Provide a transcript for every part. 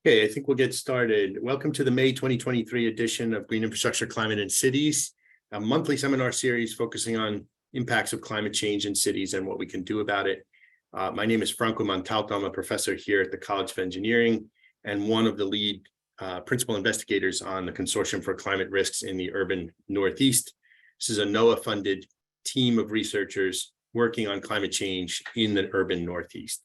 Okay, I think we'll get started. Welcome to the May 2023 edition of Green Infrastructure, Climate and Cities, a monthly seminar series focusing on impacts of climate change in cities and what we can do about it. My name is Franco Montalto. I'm a professor here at the College of Engineering and one of the lead principal investigators on the Consortium for Climate Risks in the Urban Northeast. This is a NOAA-funded team of researchers working on climate change in the urban Northeast.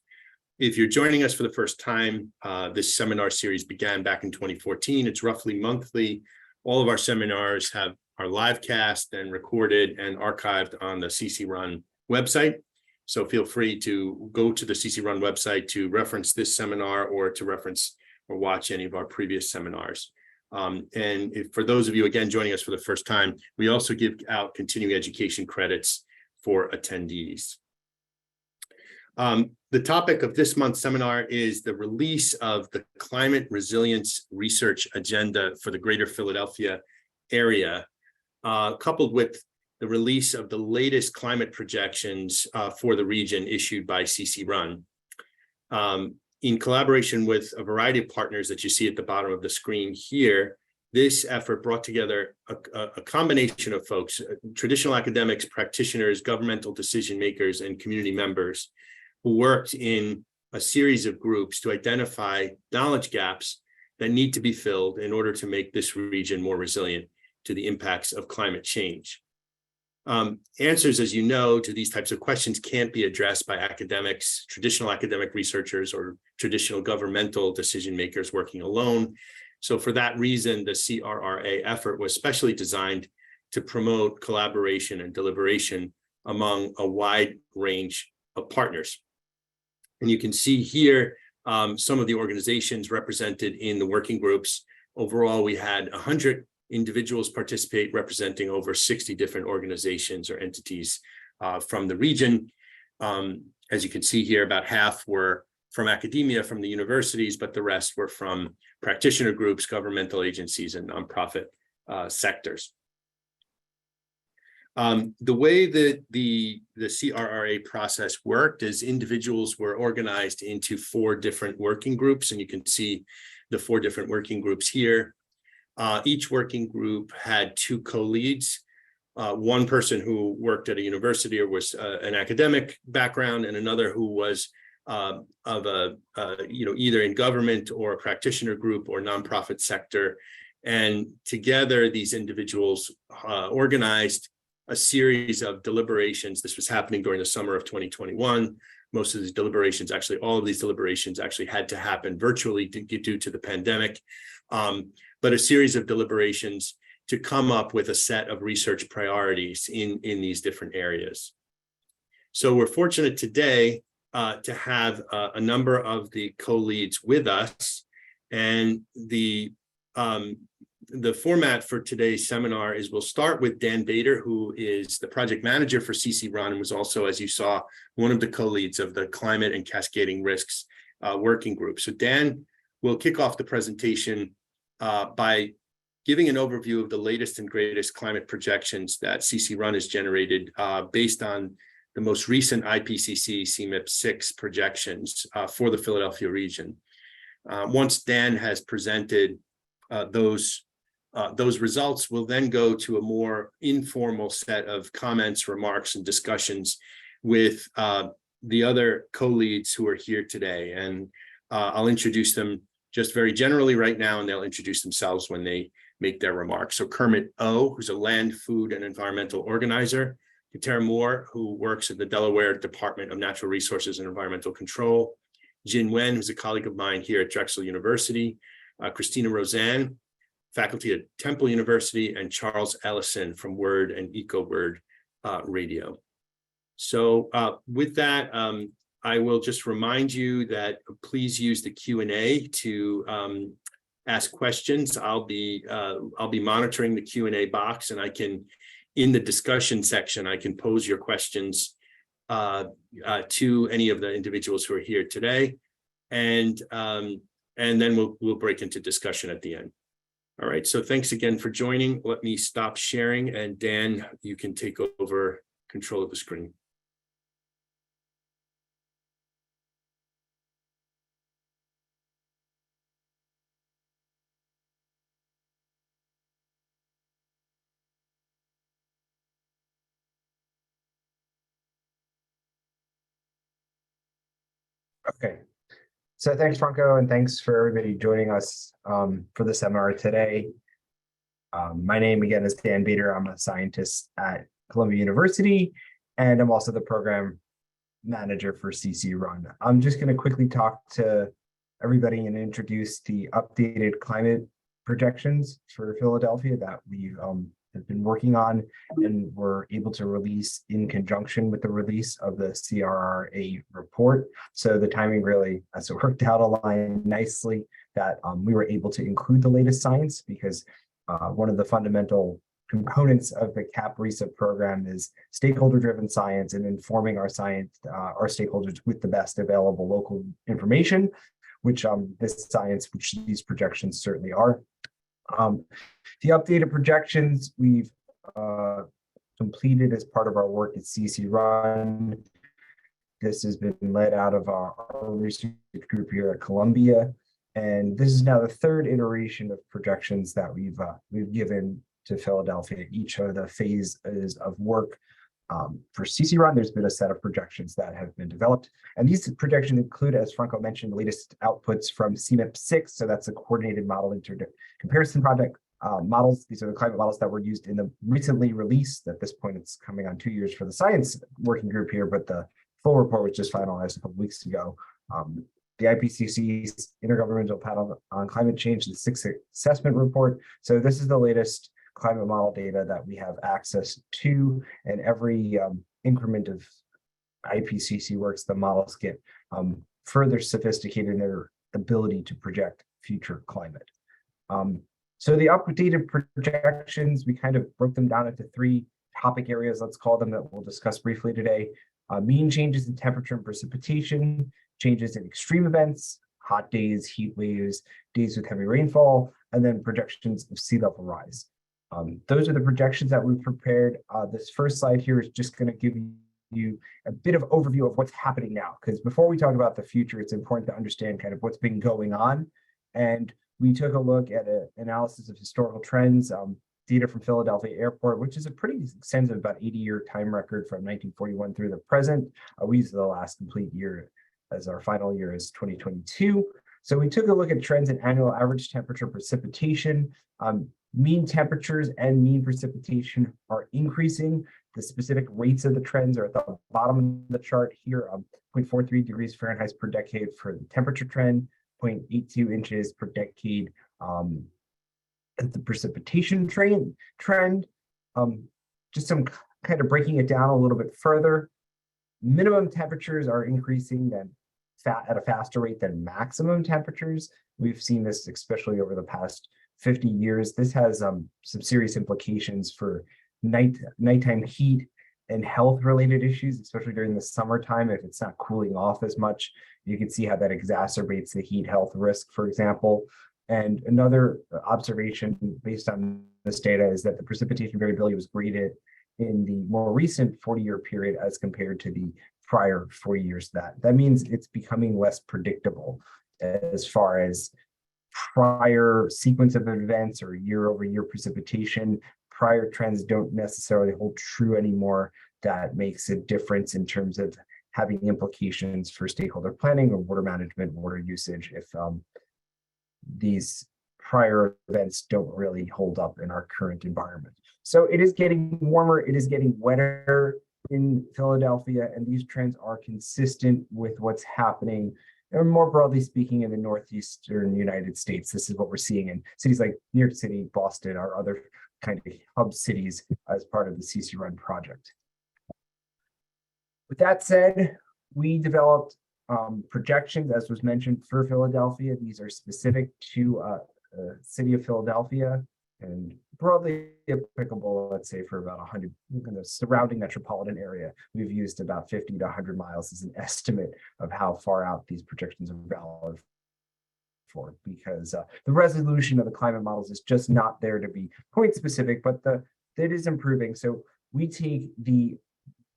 If you're joining us for the first time, this seminar series began back in 2014. It's roughly monthly. All of our seminars are live cast and recorded and archived on the CCRUN website. So feel free to go to the CCRUN website to reference this seminar or to reference or watch any of our previous seminars. For those of you, again, joining us for the first time, we also give out continuing education credits for attendees. The topic of this month's seminar is the release of the Climate Resilience Research Agenda for the Greater Philadelphia area, coupled with the release of the latest climate projections for the region issued by CCRUN. In collaboration with a variety of partners that you see at the bottom of the screen here, this effort brought together a combination of folks, traditional academics, practitioners, governmental decision makers, and community members, who worked in a series of groups to identify knowledge gaps that need to be filled in order to make this region more resilient to the impacts of climate change. Answers, as you know, to these types of questions can't be addressed by academics, traditional academic researchers, or traditional governmental decision makers working alone. So for that reason, the CRRA effort was specially designed to promote collaboration and deliberation among a wide range of partners. And you can see here some of the organizations represented in the working groups. Overall, we had 100 individuals participate, representing over 60 different organizations or entities from the region. As you can see here, about half were from academia, from the universities, but the rest were from practitioner groups, governmental agencies, and nonprofit sectors. The way that the CRRA process worked is individuals were organized into 4 different working groups, and you can see the 4 different working groups here. Each working group had 2 co-leads, one person who worked at a university or was an academic background, and another who was either in government or a practitioner group or nonprofit sector. And together, these individuals organized a series of deliberations. This was happening during the summer of 2021. Most of these deliberations, actually, all of these deliberations actually had to happen virtually due to the pandemic. But a series of deliberations to come up with a set of research priorities in these different areas. So we're fortunate today to have a number of the co-leads with us. And the format for today's seminar is we'll start with Dan Bader, who is the project manager for CCRUN and was also, as you saw, one of the co-leads of the Climate and Cascading Risks working group. So Dan will kick off the presentation by giving an overview of the latest and greatest climate projections that CCRUN has generated based on the most recent IPCC CMIP 6 projections for the Philadelphia region. Once Dan has presented those results, we'll then go to a more informal set of comments, remarks, and discussions with the other co-leads who are here today. And I'll introduce them just very generally right now, and they'll introduce themselves when they make their remarks. So Kermit O, who's a land, food, and environmental organizer. Katera, who works at the Delaware Department of Natural Resources and Environmental Control. Jin Wen, who's a colleague of mine here at Drexel University. Christina Rosan, faculty at Temple University, and Charles Ellison from WURD and ecoWURD Radio. So with that, I will just remind you that please use the Q&A to ask questions. I'll be monitoring the Q&A box, and I can, in the discussion section, I can pose your questions to any of the individuals who are here today, and then we'll break into discussion at the end. All right, so thanks again for joining. Let me stop sharing, and Dan, you can take over control of the screen. Okay, so thanks, Franco, and thanks for everybody joining us for the seminar today. My name again is Dan Bader. I'm a scientist at Columbia University, and I'm also the program manager for CCRUN. I'm just going to quickly talk to everybody and introduce the updated climate projections for Philadelphia that we have been working on and were able to release in conjunction with the release of the CRRA report. So the timing really worked out aligned nicely that we were able to include the latest science because one of the fundamental components of the CAP-RESA program is stakeholder-driven science and informing our stakeholders with the best available local information, which these projections certainly are. The updated projections we've completed as part of our work at CCRUN. This has been led out of our research group here at Columbia, and this is now the third iteration of projections that we've given to Philadelphia. Each of the phases of work for CCRUN, there's been a set of projections that have been developed. And these projections include, as Franco mentioned, the latest outputs from CMIP6. So that's a coordinated model comparison project models. These are the climate models that were used in the recently released, at this point, it's coming on 2 years for the science working group here, but the full report was just finalized a couple weeks ago. The IPCC's Intergovernmental Panel on Climate Change, the sixth assessment report. So this is the latest climate model data that we have access to, and every increment of IPCC works, the models get further sophisticated in their ability to project future climate. So the updated projections, we kind of broke them down into three topic areas, let's call them, that we'll discuss briefly today. Mean changes in temperature and precipitation, changes in extreme events, hot days, heat waves, days with heavy rainfall, and then projections of sea level rise. Those are the projections that we've prepared. This first slide here is just going to give you a bit of overview of what's happening now, because before we talk about the future, it's important to understand kind of what's been going on. And we took a look at an analysis of historical trends, data from Philadelphia Airport, which is a pretty extensive, about 80-year time record from 1941 through the present. We used the last complete year as our final year is 2022. So we took a look at trends in annual average temperature precipitation. Mean temperatures and mean precipitation are increasing. The specific rates of the trends are at the bottom of the chart here, 0.43 degrees Fahrenheit per decade for the temperature trend, 0.82 inches per decade at the precipitation trend. Just some kind of breaking it down a little bit further. Minimum temperatures are increasing at a faster rate than maximum temperatures. We've seen this especially over the past 50 years. This has some serious implications for nighttime heat and health-related issues, especially during the summertime. If it's not cooling off as much, you can see how that exacerbates the heat health risk, for example. And another observation based on this data is that the precipitation variability was greater in the more recent 40-year period as compared to the prior 4 years. That means it's becoming less predictable as far as prior sequence of events or year-over-year precipitation. Prior trends don't necessarily hold true anymore. That makes a difference in terms of having implications for stakeholder planning or water management, water usage, if these prior events don't really hold up in our current environment. So it is getting warmer, it is getting wetter in Philadelphia, and these trends are consistent with what's happening, and more broadly speaking, in the northeastern United States. This is what we're seeing in cities like New York City, Boston, our other kind of hub cities as part of the CCRUN project. With that said, we developed projections, as was mentioned, for Philadelphia. These are specific to the city of Philadelphia and broadly applicable, let's say, for about 100 in the surrounding metropolitan area. We've used about 50 to 100 miles as an estimate of how far out these projections are valid for, because the resolution of the climate models is just not there to be point specific, but it is improving. So we take the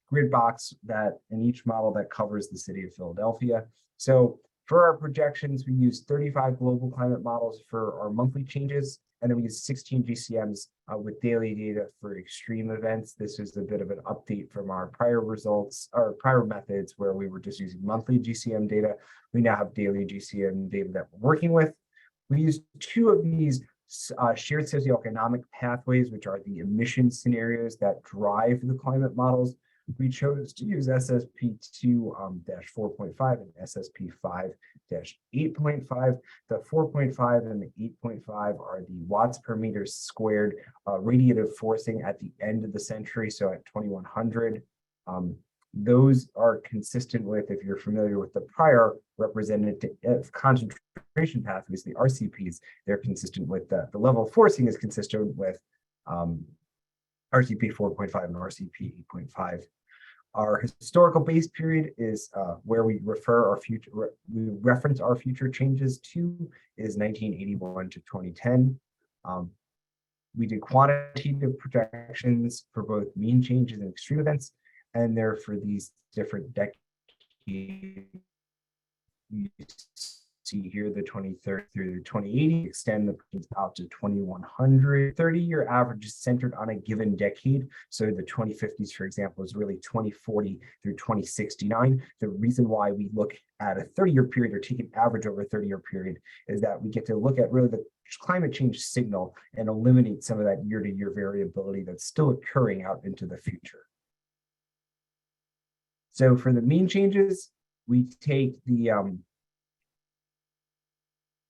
grid box that in each model that covers the city of Philadelphia. So For our projections, we use 35 global climate models for our monthly changes, and then we use 16 GCMs with daily data for extreme events. This is a bit of an update from our prior results, or prior methods where we were just using monthly GCM data. We now have daily GCM data that we're working with. We use two of these shared socioeconomic pathways, which are the emission scenarios that drive the climate models. We chose to use SSP2-4.5 and SSP5-8.5. The 4.5 and the 8.5 are the watts per meter squared radiative forcing at the end of the century, so at 2100. Those are consistent with, if you're familiar with the prior representative concentration pathways, the RCPs, they're consistent with the level of forcing is consistent with RCP 4.5 and RCP 8.5. Our historical base period is where we reference our future changes to is 1981 to 2010. We did quantitative projections for both mean changes and extreme events, and they're for these different decades. You see here the 2030 through the 2080, extend the out to 2100. 30-year average is centered on a given decade. So the 2050s, for example, is really 2040 through 2069. The reason why we look at a 30-year period or take an average over a 30-year period is that we get to look at really the climate change signal and eliminate some of that year-to-year variability that's still occurring out into the future. So for the mean changes, we take the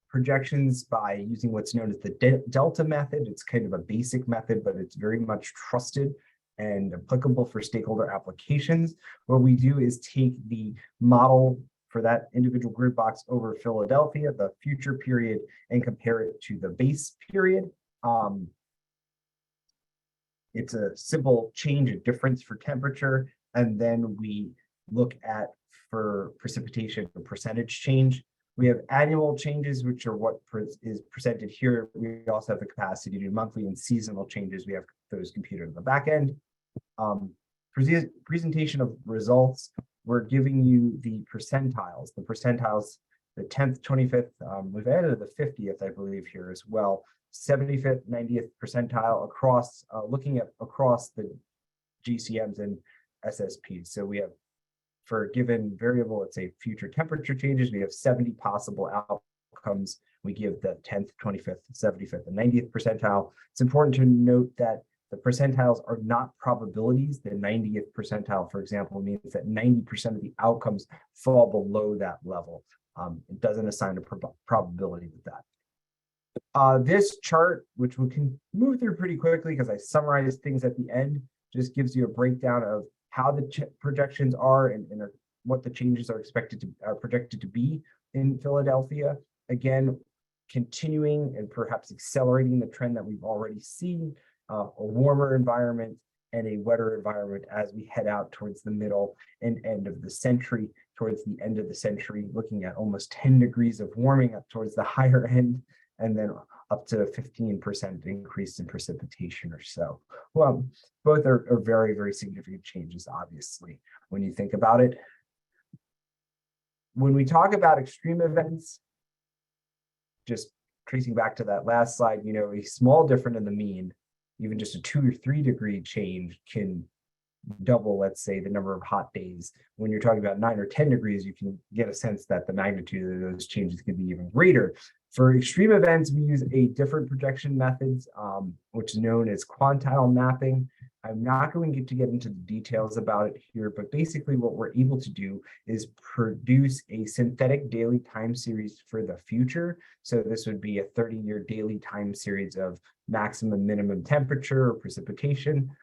projections by using what's known as the delta method. It's kind of a basic method, but it's very much trusted and applicable for stakeholder applications. What we do is take the model for that individual grid box over Philadelphia, the future period, and compare it to the base period. It's a simple change, a difference for temperature, and then we look at for precipitation, the percentage change. We have annual changes, which are what is presented here. We also have the capacity to do monthly and seasonal changes. We have those computed on the back end. Presentation of results, we're giving you the percentiles. The percentiles, the 10th, 25th, we've added the 50th, I believe, here as well. 75th, 90th percentile across, looking at across the GCMs and SSPs. So we have, for a given variable, let's say future temperature changes, we have 70 possible outcomes. We give the 10th, 25th, 75th, and 90th percentile. It's important to note that the percentiles are not probabilities. The 90th percentile, for example, means that 90% of the outcomes fall below that level. It doesn't assign a probability with that. This chart, which we can move through pretty quickly because I summarized things at the end, just gives you a breakdown of how the projections are and what the changes are projected to be in Philadelphia. Again, continuing and perhaps accelerating the trend that we've already seen, a warmer environment and a wetter environment as we head out towards the middle and end of the century. Towards the end of the century, looking at almost 10 degrees of warming up towards the higher end, and then up to 15% increase in precipitation or so. Well, both are very, very significant changes, obviously, when you think about it. When we talk about extreme events, just tracing back to that last slide, you know, a small difference in the mean, even just a 2 or 3 degree change can double, let's say, the number of hot days. When you're talking about 9 or 10 degrees, you can get a sense that the magnitude of those changes can be even greater. For extreme events, we use a different projection methods, which is known as quantile mapping. I'm not going to get into the details about it here, but basically what we're able to do is produce a synthetic daily time series for the future. So this would be a 30-year daily time series of maximum, minimum temperature or precipitation.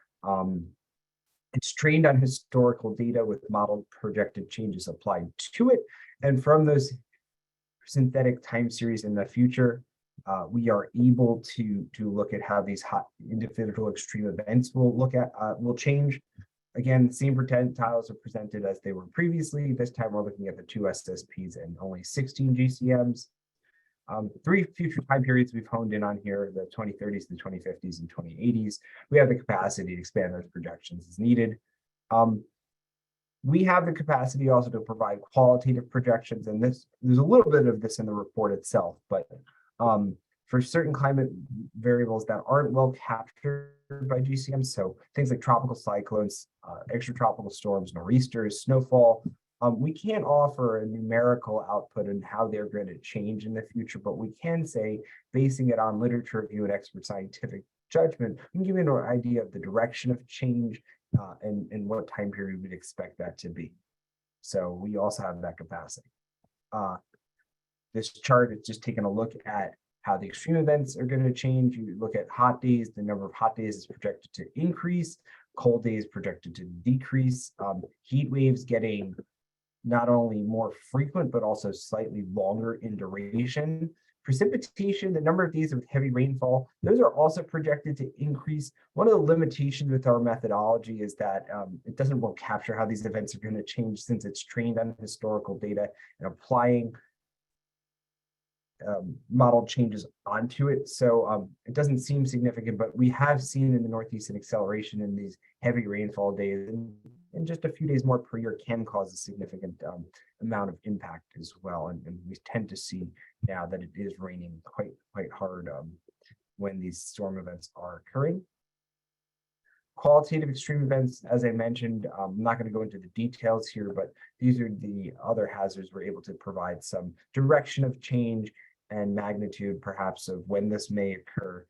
It's trained on historical data with modeled projected changes applied to it. And from those synthetic time series in the future, we are able to look at how these hot individual extreme events will change. Again, same percentiles are presented as they were previously. This time we're looking at the 2 SSPs and only 16 GCMs. 3 future time periods we've honed in on here, the 2030s, the 2050s, and 2080s. We have the capacity to expand those projections as needed. We have the capacity also to provide qualitative projections, and there's a little bit of this in the report itself, but for certain climate variables that aren't well captured by GCM, so things like tropical cyclones, extratropical storms, nor'easters, snowfall, we can't offer a numerical output on how they're going to change in the future, but we can say, basing it on literature review and expert scientific judgment, we can give you an idea of the direction of change and what time period we'd expect that to be. So we also have that capacity. This chart is just taking a look at how the extreme events are going to change. You look at hot days, the number of hot days is projected to increase, cold days projected to decrease, heat waves getting not only more frequent, but also slightly longer in duration. Precipitation, the number of days with heavy rainfall, those are also projected to increase. One of the limitations with our methodology is that it doesn't well capture how these events are going to change, since it's trained on historical data and applying model changes onto it. So it doesn't seem significant, but we have seen in the Northeast an acceleration in these heavy rainfall days, and just a few days more per year can cause a significant amount of impact as well. And we tend to see now that it is raining quite hard when these storm events are occurring. Qualitative extreme events, as I mentioned, I'm not going to go into the details here, but these are the other hazards we're able to provide some direction of change and magnitude, perhaps, of when this may occur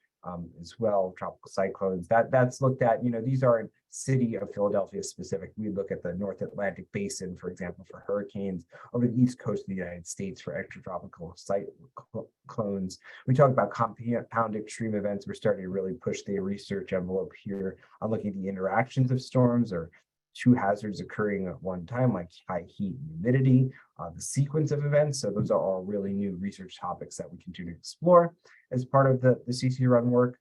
as well. Tropical cyclones, that's looked at, these aren't city of Philadelphia specific. We look at the North Atlantic Basin, for example, for hurricanes, over the East Coast of the United States for extratropical cyclones. We talk about compound extreme events. We're starting to really push the research envelope here on looking at the interactions of storms or two hazards occurring at one time, like high heat and humidity, the sequence of events. So those are all really new research topics that we continue to explore as part of the CCRUN work.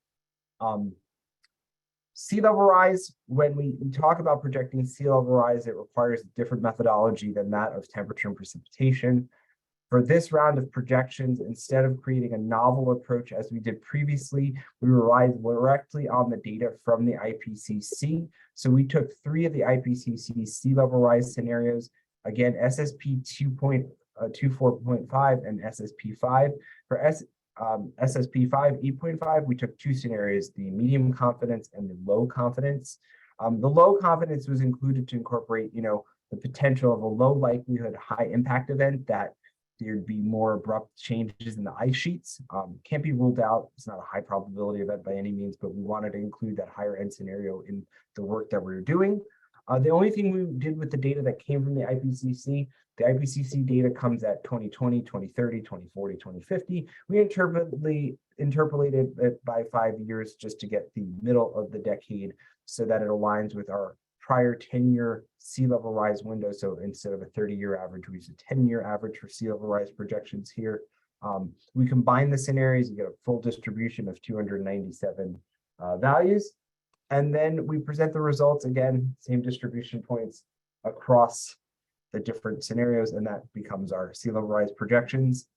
Sea level rise, when we talk about projecting sea level rise, it requires a different methodology than that of temperature and precipitation. For this round of projections, instead of creating a novel approach as we did previously, we relied directly on the data from the IPCC. So we took 3 of the IPCC sea level rise scenarios, again, SSP 24.5 and SSP 5. For SSP 5, 8.5, we took 2 scenarios, the medium confidence and the low confidence. The low confidence was included to incorporate, the potential of a low likelihood, high impact event that there'd be more abrupt changes in the ice sheets. Can't be ruled out. It's not a high probability event by any means, but we wanted to include that higher end scenario in the work that we were doing. The only thing we did with the data that came from the IPCC data comes at 2020, 2030, 2040, 2050. We interpolated it by 5 years just to get the middle of the decade so that it aligns with our prior 10-year sea level rise window. So instead of a 30-year average, we use a 10-year average for sea level rise projections here. We combine the scenarios, you get a full distribution of 297 values. And then we present the results, again, same distribution points across the different scenarios, and that becomes our sea level rise projections.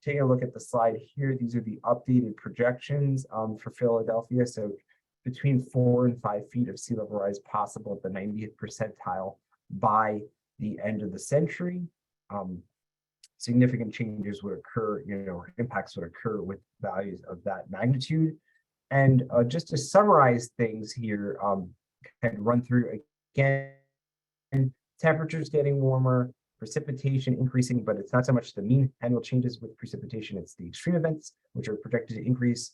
Taking a look at the slide here, these are the updated projections for Philadelphia. So between 4 and 5 feet of sea level rise possible at the 90th percentile by the end of the century. Significant changes would occur, or impacts would occur with values of that magnitude. And just to summarize things here, kind of run through again, temperatures getting warmer, precipitation increasing, but it's not so much the mean annual changes with precipitation, it's the extreme events, which are projected to increase.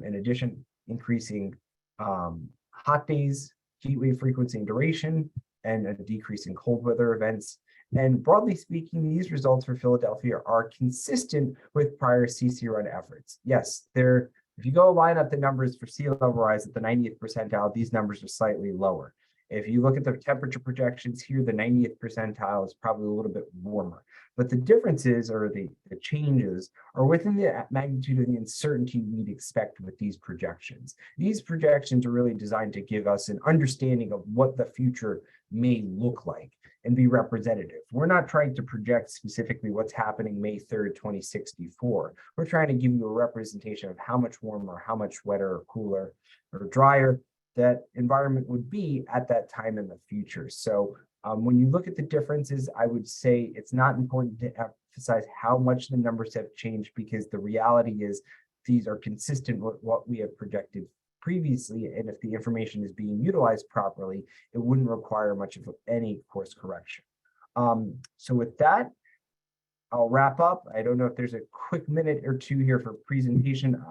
In addition, increasing hot days, heat wave frequency and duration, and a decrease in cold weather events. And broadly speaking, these results for Philadelphia are consistent with prior CCRUN efforts. Yes, if you go line up the numbers for sea level rise at the 90th percentile, these numbers are slightly lower. If you look at the temperature projections here, the 90th percentile is probably a little bit warmer. But the differences, or the changes, are within the magnitude of the uncertainty we'd expect with these projections. These projections are really designed to give us an understanding of what the future may look like and be representative. We're not trying to project specifically what's happening May 3rd, 2064. We're trying to give you a representation of how much warmer, how much wetter, or cooler, or drier that environment would be at that time in the future. So When you look at the differences, I would say it's not important to emphasize how much the numbers have changed, because the reality is these are consistent with what we have projected previously. And if the information is being utilized properly, it wouldn't require much of any course correction. So with that, I'll wrap up. I don't know if there's a quick minute or two here for presentation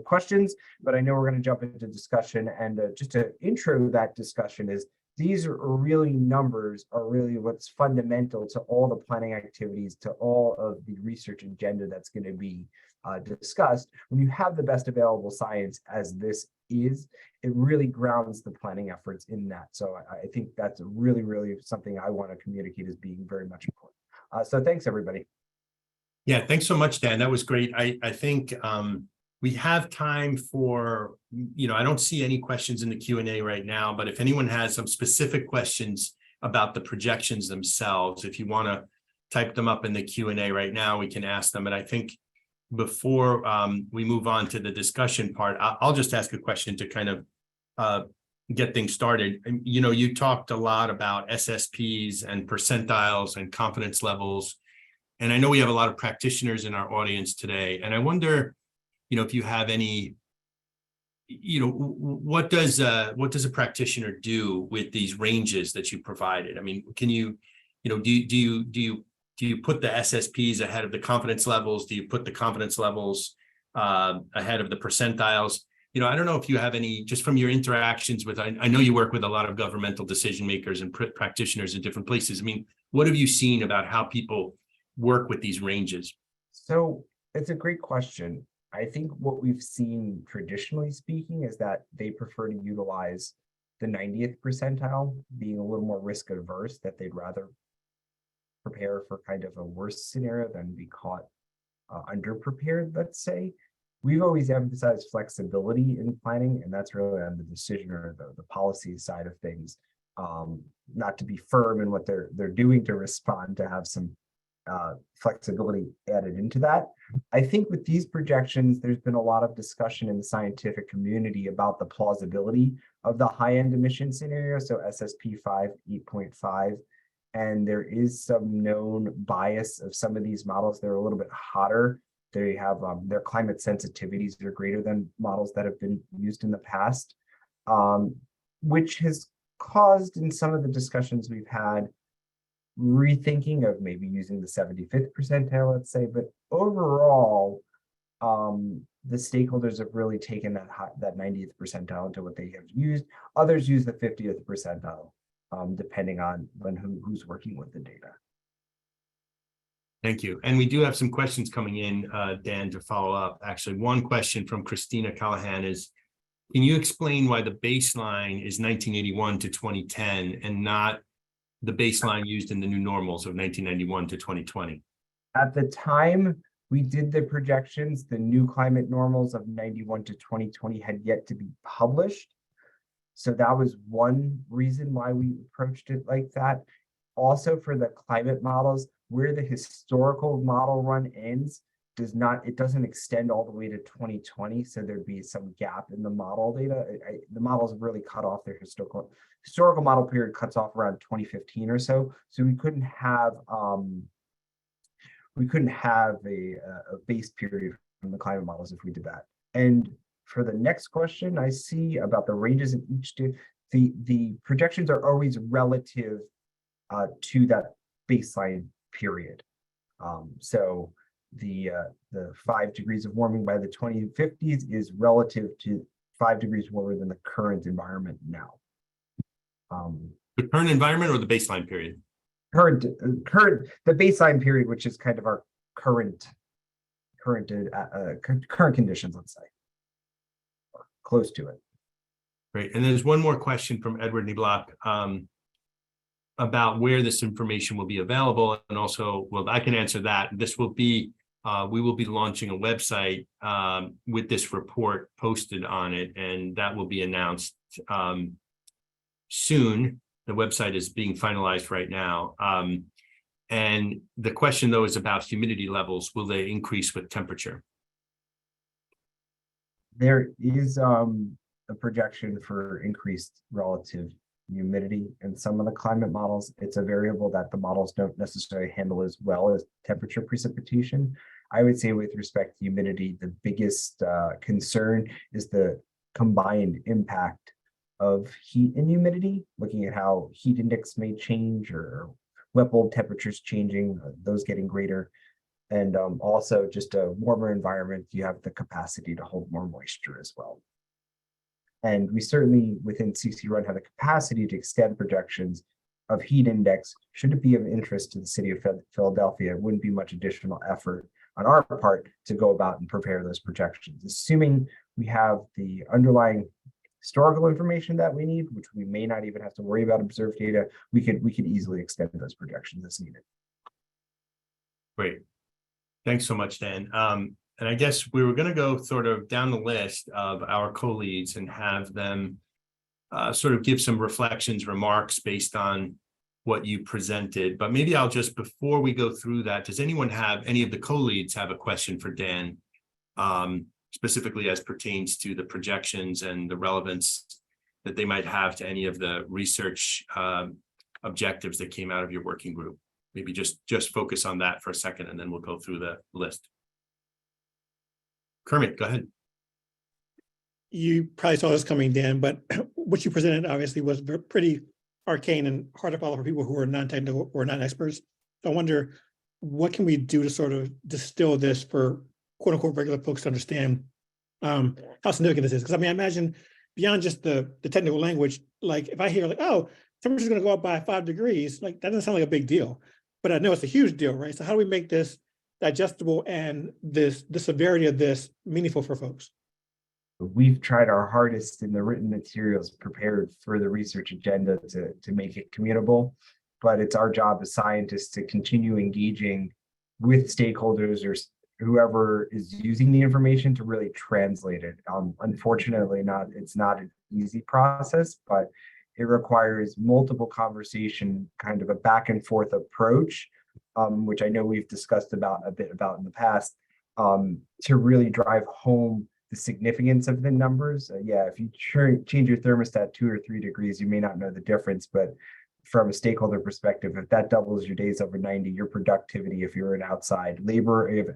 questions, but I know we're going to jump into discussion. And just to intro that discussion is, these are really numbers are really what's fundamental to all the planning activities, to all of the research agenda that's going to be discussed. When you have the best available science, as this is, it really grounds the planning efforts in that. So I think that's really, really something I want to communicate as being very much important. So thanks, everybody. Yeah, thanks so much, Dan. That was great. I think we have time for, I don't see any questions in the Q&A right now, but if anyone has some specific questions about the projections themselves, if you want to type them up in the Q&A right now, we can ask them. But I think before we move on to the discussion part, I'll just ask a question to kind of get things started. You talked a lot about SSPs and percentiles and confidence levels. And I know we have a lot of practitioners in our audience today. And I wonder, if you have any, what does a practitioner do with these ranges that you provided? I mean, can you, do you put the SSPs ahead of the confidence levels? Do you put the confidence levels ahead of the percentiles? I don't know if you have any, just from your interactions with, I know you work with a lot of governmental decision makers and practitioners in different places. I mean, what have you seen about how people work with these ranges? So it's a great question. I think what we've seen, traditionally speaking, is that they prefer to utilize the 90th percentile, being a little more risk averse, that they'd rather prepare for kind of a worse scenario than be caught underprepared, let's say. We've always emphasized flexibility in planning, and that's really on the decision or the policy side of things, not to be firm in what they're doing to respond, to have some flexibility added into that. I think with these projections, there's been a lot of discussion in the scientific community about the plausibility of the high-end emission scenario, so SSP 5, 8.5, and there is some known bias of some of these models. They're a little bit hotter. They have their climate sensitivities are greater than models that have been used in the past, which has caused, in some of the discussions we've had, rethinking of maybe using the 75th percentile, let's say. But overall, the stakeholders have really taken that 90th percentile into what they have used. Others use the 50th percentile, depending on who's working with the data. Thank you. And we do have some questions coming in, Dan, to follow up. Actually, one question from Christina Callahan is, can you explain why the baseline is 1981 to 2010 and not the baseline used in the new normals of 1991 to 2020? At the time we did the projections, the new climate normals of 91 to 2020 had yet to be published. So that was one reason why we approached it like that. Also, for the climate models, where the historical model run ends, it doesn't extend all the way to 2020. So there'd be some gap in the model data. The models have really cut off their historical model period, cuts off around 2015 or so. So we couldn't have a base period from the climate models if we did that. And for the next question I see about the ranges in each, the projections are always relative to that baseline period. So the 5 degrees of warming by the 2050s is relative to 5 degrees warmer than the current environment now. The current environment or the baseline period? The baseline period, which is kind of our current conditions, let's say, or close to it. Great. And there's one more question from Edward Niblock about where this information will be available. And also, well, I can answer that. This will be, we will be launching a website with this report posted on it, and that will be announced soon. The website is being finalized right now. And the question, though, is about humidity levels. Will they increase with temperature? There is a projection for increased relative humidity in some of the climate models. It's a variable that the models don't necessarily handle as well as temperature precipitation. I would say with respect to humidity, the biggest concern is the combined impact of heat and humidity, looking at how heat index may change or wet bulb temperatures changing, those getting greater. And also just a warmer environment, you have the capacity to hold more moisture as well. And we certainly within CCRUN have the capacity to extend projections of heat index. Should it be of interest to the city of Philadelphia, it wouldn't be much additional effort on our part to go about and prepare those projections. Assuming we have the underlying historical information that we need, which we may not even have to worry about observed data, we could easily extend those projections as needed. Great. Thanks so much, Dan. And I guess we were going to go sort of down the list of our co-leads and have them sort of give some reflections, remarks based on what you presented. But maybe I'll just, before we go through that, does anyone have, any of the co-leads have a question for Dan, specifically as pertains to the projections and the relevance that they might have to any of the research objectives that came out of your working group? Maybe just focus on that for a second, and then we'll go through the list. Kermit, go ahead. You probably saw this coming, Dan, but what you presented obviously was pretty arcane and hard to follow for people who are non-technical or non-experts. I wonder, what can we do to sort of distill this for quote unquote regular folks to understand how significant this is? Because I mean, I imagine beyond just the technical language, like if I hear like, oh, temperature's going to go up by 5 degrees, like that doesn't sound like a big deal, but I know it's a huge deal, right? So how do we make this digestible and the severity of this meaningful for folks? We've tried our hardest in the written materials prepared for the research agenda to make it commutable, but it's our job as scientists to continue engaging with stakeholders or whoever is using the information to really translate it. Unfortunately, it's not an easy process, but it requires multiple conversation, kind of a back and forth approach, which I know we've discussed a bit about in the past, to really drive home the significance of the numbers. Yeah, if you change your thermostat 2 or 3 degrees, you may not know the difference, but from a stakeholder perspective, if that doubles your days over 90, your productivity, if you're an outside labor, if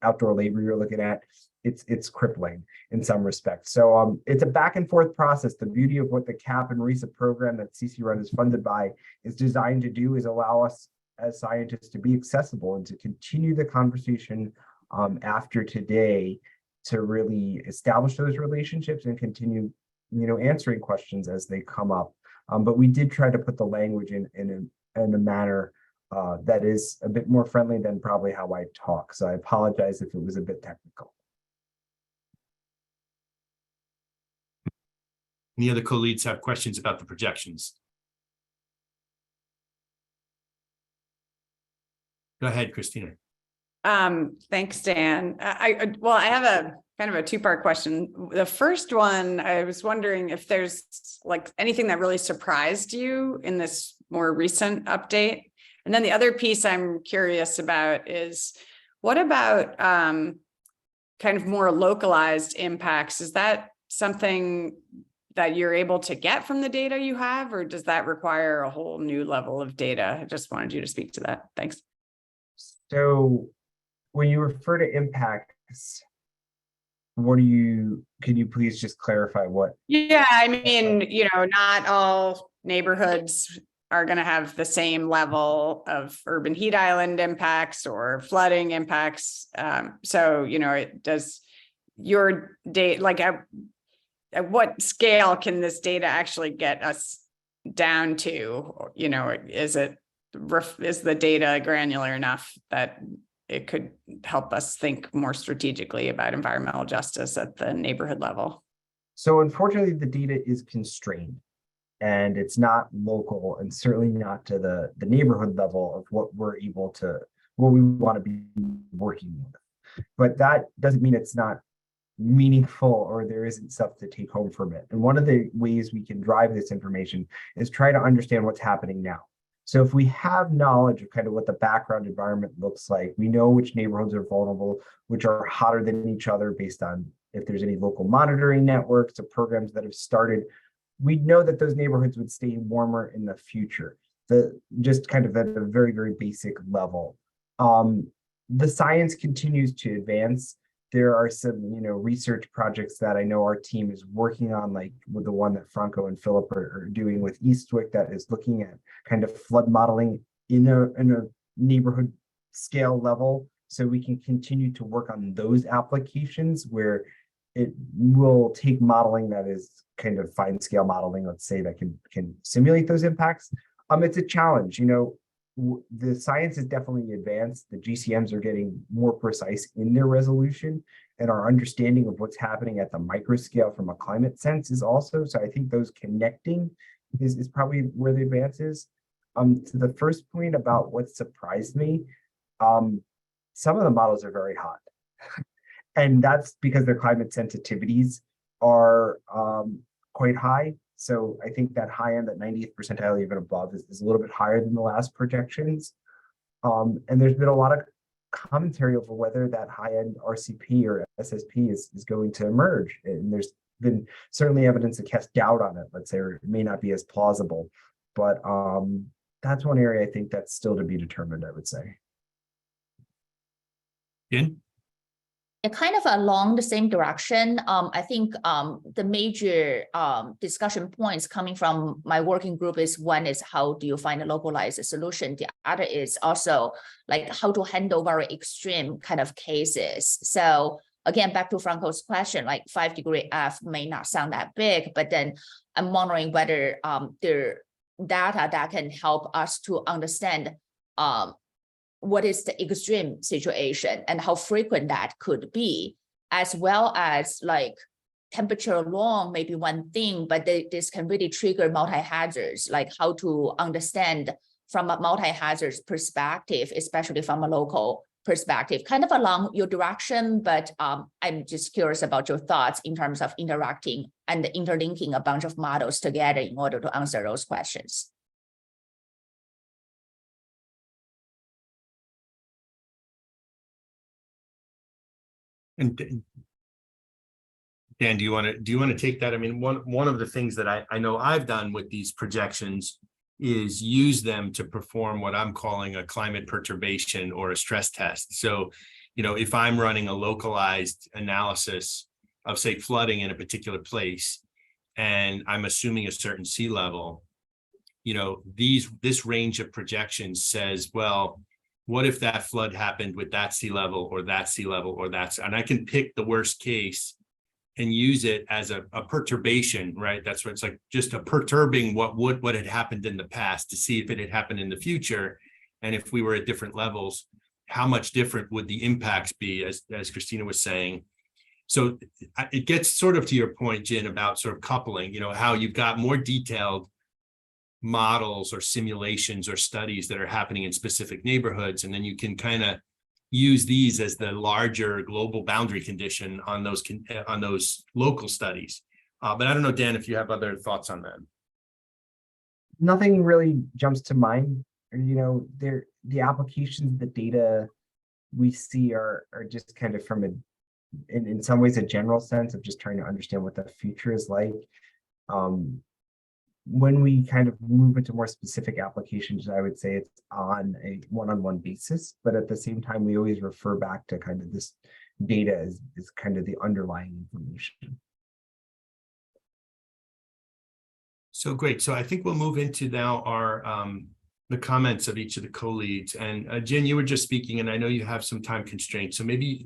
outdoor labor you're looking at, it's crippling in some respects. So it's a back and forth process. The beauty of what the CAP and RESA program that CCRUN is funded by is designed to do is allow us as scientists to be accessible and to continue the conversation after today, to really establish those relationships and continue, answering questions as they come up. But we did try to put the language in a manner that is a bit more friendly than probably how I talk. So I apologize if it was a bit technical. Any other co-leads have questions about the projections? Go ahead, Christina. Thanks, Dan. I have a kind of a two-part question. The first one, I was wondering if there's like anything that really surprised you in this more recent update. And then the other piece I'm curious about is, what about kind of more localized impacts? Is that something that you're able to get from the data you have, or does that require a whole new level of data? I just wanted you to speak to that. Thanks. So when you refer to impacts, can you please just clarify what? Yeah, I mean, not all neighborhoods are going to have the same level of urban heat island impacts or flooding impacts. So, does your data, like at what scale can this data actually get us down to? Is the data granular enough that it could help us think more strategically about environmental justice at the neighborhood level? So unfortunately, the data is constrained and it's not local, and certainly not to the neighborhood level of what we want to be working with. But that doesn't mean it's not meaningful or there isn't stuff to take home from it. And one of the ways we can drive this information is try to understand what's happening now. So if we have knowledge of kind of what the background environment looks like, we know which neighborhoods are vulnerable, which are hotter than each other based on if there's any local monitoring networks or programs that have started. we know that those neighborhoods would stay warmer in the future. Just kind of at a very, very basic level. The science continues to advance. There are some, research projects that I know our team is working on, like with the one that Franco and Philip are doing with Eastwick, that is looking at kind of flood modeling in a neighborhood scale level. So we can continue to work on those applications where it will take modeling that is kind of fine scale modeling, let's say, that can simulate those impacts. It's a challenge, the science is definitely advanced. The GCMs are getting more precise in their resolution, and our understanding of what's happening at the micro scale from a climate sense is also. So I think those connecting is probably where the advance is. To the first point about what surprised me, some of the models are very hot. And that's because their climate sensitivities are quite high. So I think that high end, that 90th percentile, even above, is a little bit higher than the last projections. And there's been a lot of commentary over whether that high end RCP or SSP is going to emerge. And there's been certainly evidence that casts doubt on it, let's say, or it may not be as plausible. But that's one area I think that's still to be determined, I would say. Jin? Kind of along the same direction. I think the major discussion points coming from my working group is, one is how do you find a localized solution? The other is also like how to handle very extreme kind of cases. So again, back to Franco's question, like 5° F may not sound that big, but then I'm wondering whether there data that can help us to understand what is the extreme situation and how frequent that could be, as well as like temperature alone may be one thing, but this can really trigger multi-hazards, like how to understand from a multi-hazards perspective, especially from a local perspective, kind of along your direction. But I'm just curious about your thoughts in terms of interacting and interlinking a bunch of models together in order to answer those questions. And Dan, do you want to take that? I mean, one of the things that I know I've done with these projections is use them to perform what I'm calling a climate perturbation or a stress test. So, if I'm running a localized analysis of, say, flooding in a particular place, and I'm assuming a certain sea level, this range of projections says, well, what if that flood happened with that sea level or that sea level or that's, and I can pick the worst case and use it as a perturbation, right? That's what it's like, just a perturbing what had happened in the past to see if it had happened in the future. And if we were at different levels, how much different would the impacts be, as Christina was saying. So it gets sort of to your point, Jin, about sort of coupling, how you've got more detailed models or simulations or studies that are happening in specific neighborhoods, and then you can kind of use these as the larger global boundary condition on those local studies. But I don't know, Dan, if you have other thoughts on that. Nothing really jumps to mind. The applications, the data we see are just kind of from in some ways a general sense of just trying to understand what the future is like. When we kind of move into more specific applications, I would say it's on a one-on-one basis, but at the same time, we always refer back to kind of this data as kind of the underlying information. So great. So I think we'll move into now our the comments of each of the co-leads. And Jin, you were just speaking, and I know you have some time constraints. So maybe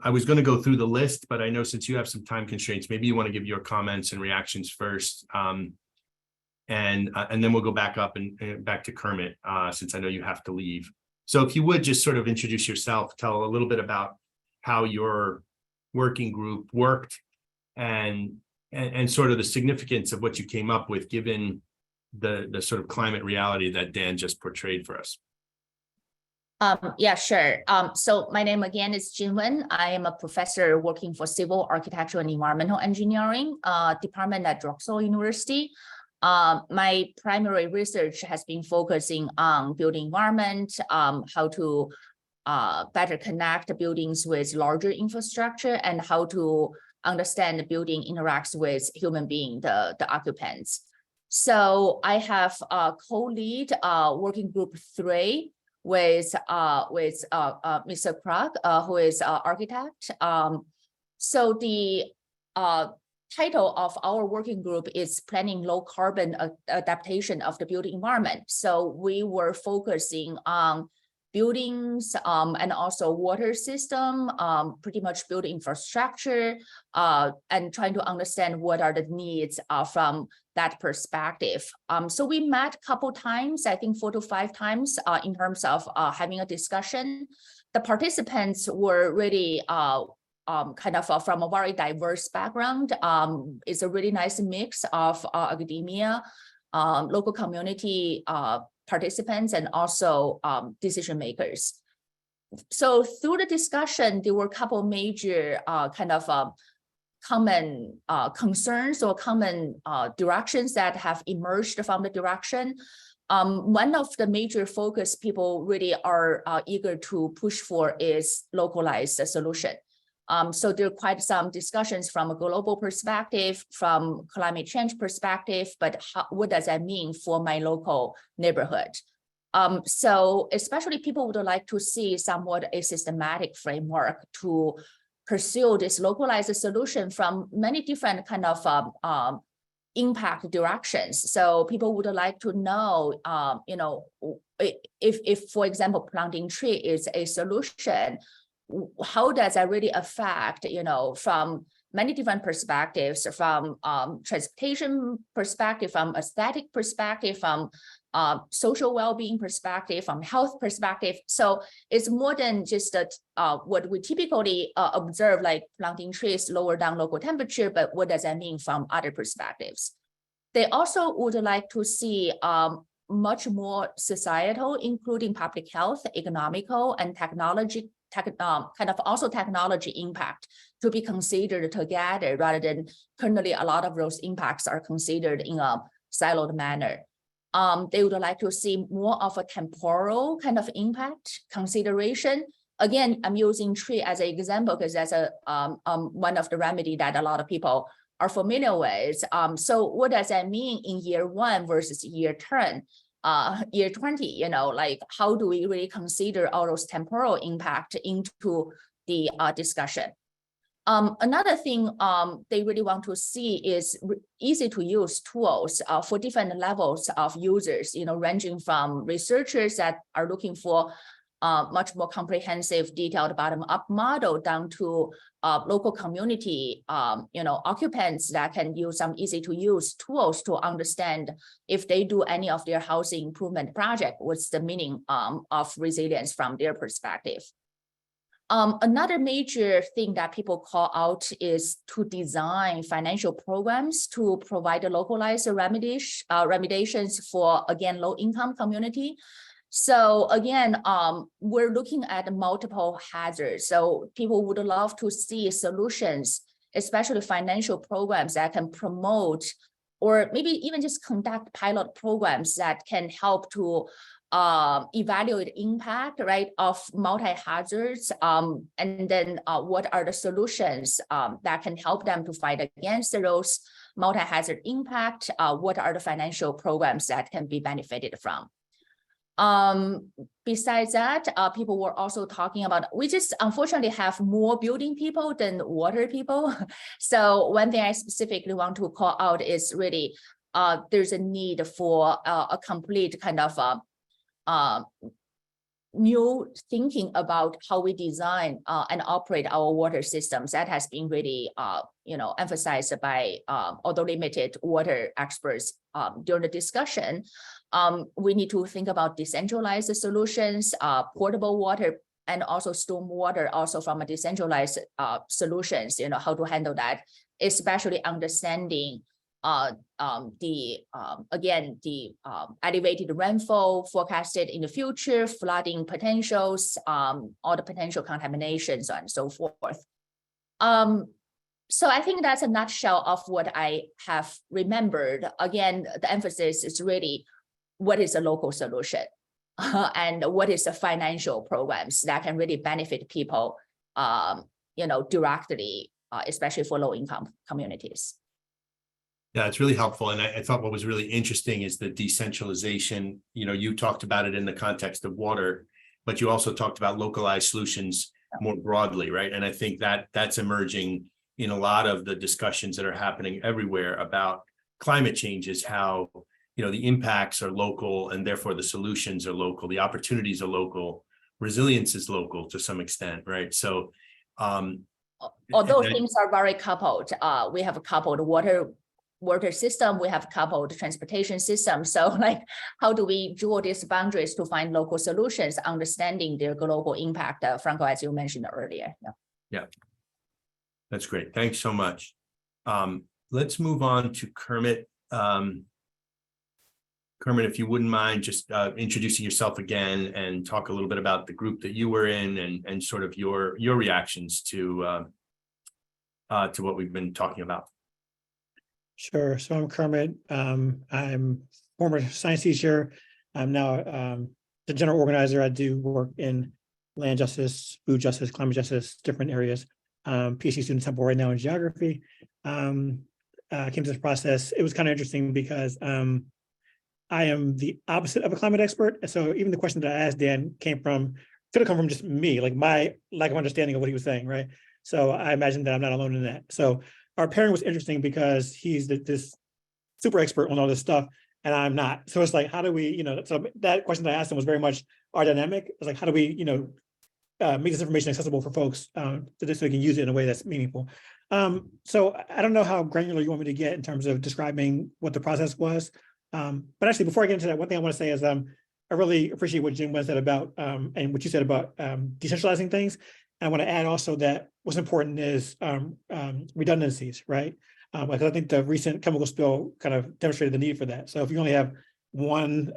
I was going to go through the list, but I know since you have some time constraints, maybe you want to give your comments and reactions first, and then we'll go back up and back to Kermit, since I know you have to leave. So if you would just sort of introduce yourself, tell a little bit about how your working group worked, and sort of the significance of what you came up with, given the sort of climate reality that Dan just portrayed for us. Yeah, sure. So my name again is Jin Wen. I am a professor working for Civil Architecture and Environmental Engineering department at Drexel University. My primary research has been focusing on building environment, how to better connect buildings with larger infrastructure, and how to understand the building interacts with human being, the occupants. So I have co-lead working group 3 with Mr. Krug, who is an architect. So the title of our working group is Planning Low Carbon Adaptation of the Built Environment. So we were focusing on buildings and also water system, pretty much build infrastructure, and trying to understand what are the needs from that perspective. So we met a couple times, I think 4 to 5 times in terms of having a discussion. The participants were really kind of from a very diverse background. It's a really nice mix of academia, local community participants, and also decision makers. So through the discussion, there were a couple major kind of common concerns or common directions that have emerged from the direction. One of the major focus people really are eager to push for is localized solution. So there are quite some discussions from a global perspective, from climate change perspective, but what does that mean for my local neighborhood? So especially people would like to see somewhat a systematic framework to pursue this localized solution from many different kind of impact directions. So people would like to know, if for example, planting tree is a solution, how does that really affect, from many different perspectives, from transportation perspective, from aesthetic perspective, from social well-being perspective, from health perspective. So it's more than just what we typically observe, like planting trees lower down local temperature, but what does that mean from other perspectives? They also would like to see much more societal, including public health, economical, and technology, kind of also technology impact to be considered together, rather than currently a lot of those impacts are considered in a siloed manner. They would like to see more of a temporal kind of impact consideration. Again, I'm using tree as an example because that's one of the remedy that a lot of people are familiar with. So what does that mean in year 1 versus year 10? Year 20, like how do we really consider all those temporal impact into the discussion? Another thing they really want to see is easy to use tools for different levels of users, ranging from researchers that are looking for much more comprehensive, detailed bottom-up model down to local community, occupants that can use some easy-to-use tools to understand if they do any of their housing improvement project, what's the meaning of resilience from their perspective. Another major thing that people call out is to design financial programs to provide the localized remediations for, again, low-income community. So again, we're looking at multiple hazards. So people would love to see solutions, especially financial programs that can promote, or maybe even just conduct pilot programs that can help to evaluate impact, right, of multi-hazards, and then what are the solutions that can help them to fight against those multi-hazard impact? What are the financial programs that can be benefited from? Besides that, people were also talking about, we just unfortunately have more building people than water people. So one thing I specifically want to call out is really there's a need for a complete kind of new thinking about how we design and operate our water systems. That has been really emphasized by although limited water experts during the discussion. We need to think about decentralized solutions, portable water, and also stormwater, also from a decentralized solutions, how to handle that, especially understanding the elevated rainfall forecasted in the future, flooding potentials, all the potential contaminations, and so forth. So I think that's a nutshell of what I have remembered. Again, the emphasis is really what is a local solution and what is the financial programs that can really benefit people, directly especially for low-income communities. Yeah, it's really helpful. And I thought what was really interesting is the decentralization. You know, you talked about it in the context of water, but you also talked about localized solutions more broadly, right? And I think that that's emerging in a lot of the discussions that are happening everywhere about climate change, is how, you know, the impacts are local and therefore the solutions are local, the opportunities are local, resilience is local to some extent, right? So although things are very coupled, we have a coupled water system, we have coupled transportation system. So like, how do we draw these boundaries to find local solutions, understanding their global impact, Franco, as you mentioned earlier. Yeah, that's great. Thanks so much. Let's move on to Kermit. Kermit, if you wouldn't mind just introducing yourself again and talk a little bit about the group that you were in and sort of your reactions to what we've been talking about. Sure. So I'm Kermit. I'm former science teacher. I'm now the general organizer. I do work in land justice, food justice, climate justice, different areas. PhD student at Temple right now in geography. Came to this process. It was kind of interesting because I am the opposite of a climate expert. So even the question that I asked Dan could have come from just me, like my lack of understanding of what he was saying, right? So I imagine that I'm not alone in that. So our pairing was interesting because he's this super expert on all this stuff, and I'm not. So it's like, how do we, you know, so that question that I asked him was very much our dynamic. It's like, how do we, you know, make this information accessible for folks so they can use it in a way that's meaningful. So I don't know how granular you want me to get in terms of describing what the process was. But actually, before I get into that, one thing I want to say is I really appreciate what Jin Wen said about, and what you said about decentralizing things. I want to add also that what's important is redundancies, right? Because I think the recent chemical spill kind of demonstrated the need for that. So if you only have one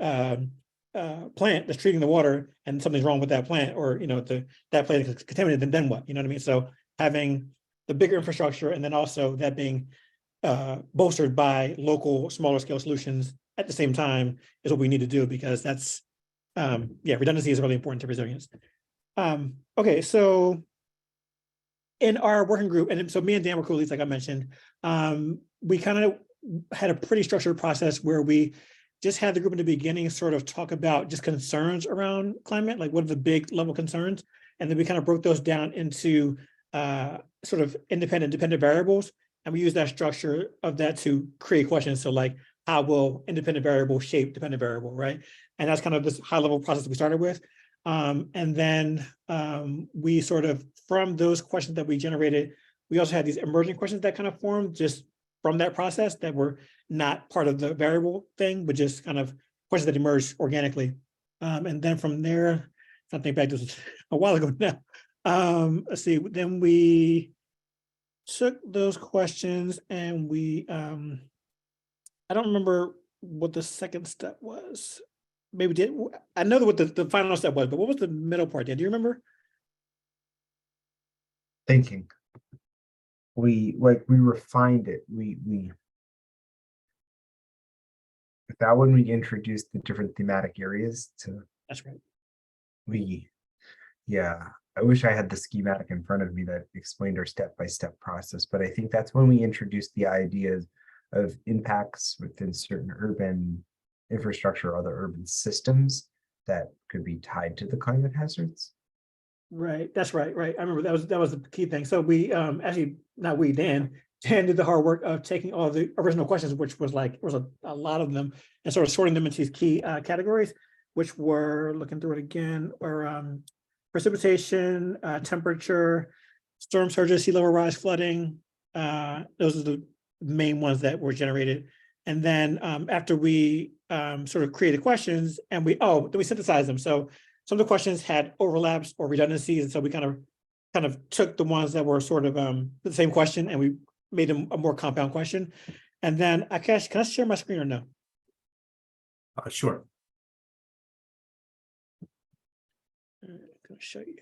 plant that's treating the water and something's wrong with that plant, or you know that plant is contaminated, then what? You know what I mean? So having the bigger infrastructure and then also that being bolstered by local, smaller scale solutions at the same time is what we need to do, because that's redundancy is really important to resilience. Okay, so in our working group, and so me and Dan were colleagues, like I mentioned, we kind of had a pretty structured process where we just had the group in the beginning sort of talk about just concerns around climate, like what are the big level concerns, and then we kind of broke those down into sort of dependent variables, and we used that structure of that to create questions. So like, how will independent variable shape dependent variable, right? And that's kind of this high level process that we started with. And then we sort of, from those questions that we generated, we also had these emerging questions that kind of formed just from that process that were not part of the variable thing, but just kind of questions that emerged organically. And then from there, I think back to this a while ago now. Let's see, then we took those questions and we, I don't remember what the second step was. Maybe did I know what the final step was, but what was the middle part? Do you remember? Thinking. We refined it. That when we introduced the different thematic areas to. That's right. I wish I had the schematic in front of me that explained our step-by-step process, but I think that's when we introduced the ideas of impacts within certain urban infrastructure or other urban systems that could be tied to the climate hazards. Right, that's right. I remember that was the key thing. So we actually, not we, Dan did the hard work of taking all the original questions, which was like, there was a lot of them, and sort of sorting them into these key categories, which were, looking through it again, or precipitation, temperature, storm surges, sea level rise, flooding. Those are the main ones that were generated. And then after we sort of created questions and then we synthesized them. So some of the questions had overlaps or redundancies. And so we kind of took the ones that were sort of the same question and we made them a more compound question. And then Akash, can I share my screen or no? Sure. I'm going to show you.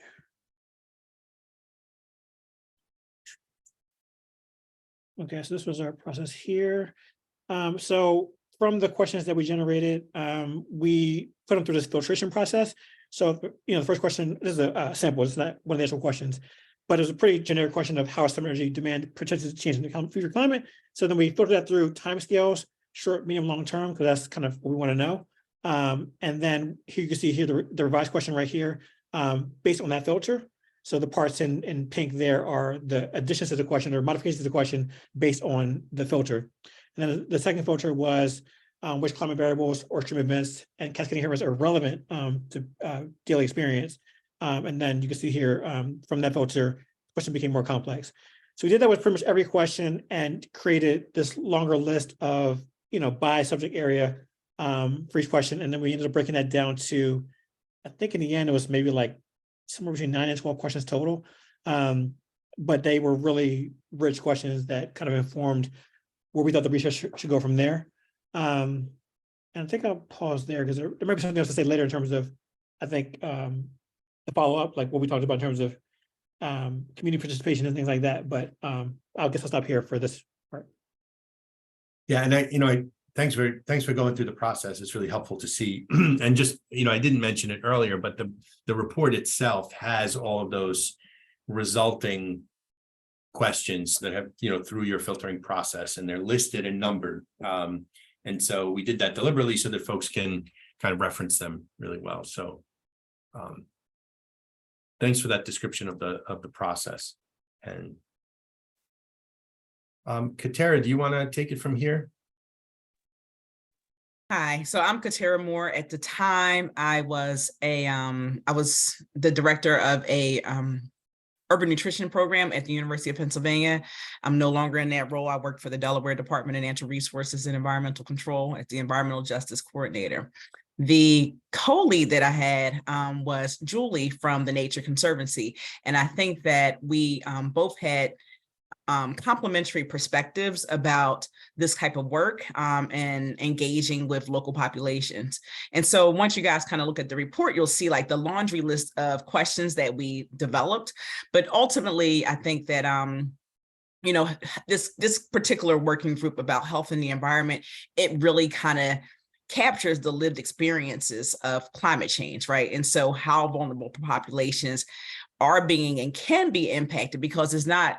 Okay, so this was our process here. So from the questions that we generated, we put them through this filtration process. So, the first question, this is a sample, it's not one of the actual questions. but it was a pretty generic question of how summer energy demand projected to change in the future climate. So then we filtered that through timescales, short, medium, long term, because that's kind of what we want to know. And then here you can see here the revised question right here, based on that filter. So the parts in pink there are the additions to the question or modifications to the question based on the filter. And then the second filter was which climate variables or extreme events and cascading events are relevant to daily experience. And then you can see here from that filter, the question became more complex. So we did that with pretty much every question and created this longer list of, by subject area for each question. And then we ended up breaking that down to, I think in the end, it was maybe like somewhere between 9 and 12 questions total. But they were really rich questions that kind of informed where we thought the research should go from there. And I think I'll pause there because there might be something else to say later in terms of, I think, the follow-up, like what we talked about in terms of community participation and things like that. But I guess I'll stop here for this part. Yeah, and thanks for going through the process. It's really helpful to see. And just, I didn't mention it earlier, but the report itself has all of those resulting questions that have, through your filtering process, and they're listed and numbered. And so we did that deliberately so that folks can kind of reference them really well. So thanks for that description of the process. And Katera, do you want to take it from here? Hi, so I'm Katera Moore. At the time, I was the director of a urban nutrition program at the University of Pennsylvania. I'm no longer in that role. I work for the Delaware Department of Natural Resources and Environmental Control as the Environmental Justice Coordinator. The co-lead that I had was Julie from the Nature Conservancy. And I think that we both had complementary perspectives about this type of work and engaging with local populations. And so once you guys kind of look at the report, you'll see like the laundry list of questions that we developed. But ultimately, I think that this particular working group about health and the environment, it really kind of captures the lived experiences of climate change, right? And so how vulnerable populations are being and can be impacted, because it's not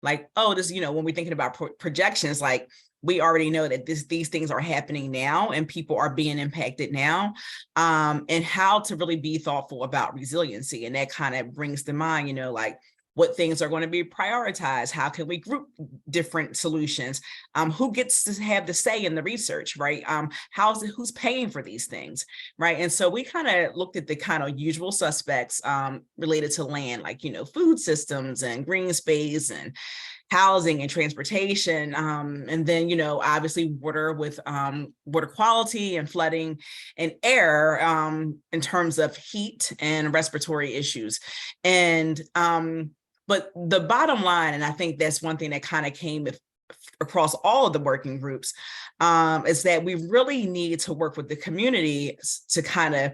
like, oh, this, when we're thinking about projections, like we already know that these things are happening now and people are being impacted now, and how to really be thoughtful about resiliency. And that kind of brings to mind, like what things are going to be prioritized, how can we group different solutions, who gets to have the say in the research, right? Who's paying for these things, right? And so we kind of looked at the kind of usual suspects related to land, like, food systems and green space and housing and transportation, and then, obviously water with water quality and flooding and air in terms of heat and respiratory issues. And but the bottom line, and I think that's one thing that kind of came across all of the working groups, is that we really need to work with the community to kind of,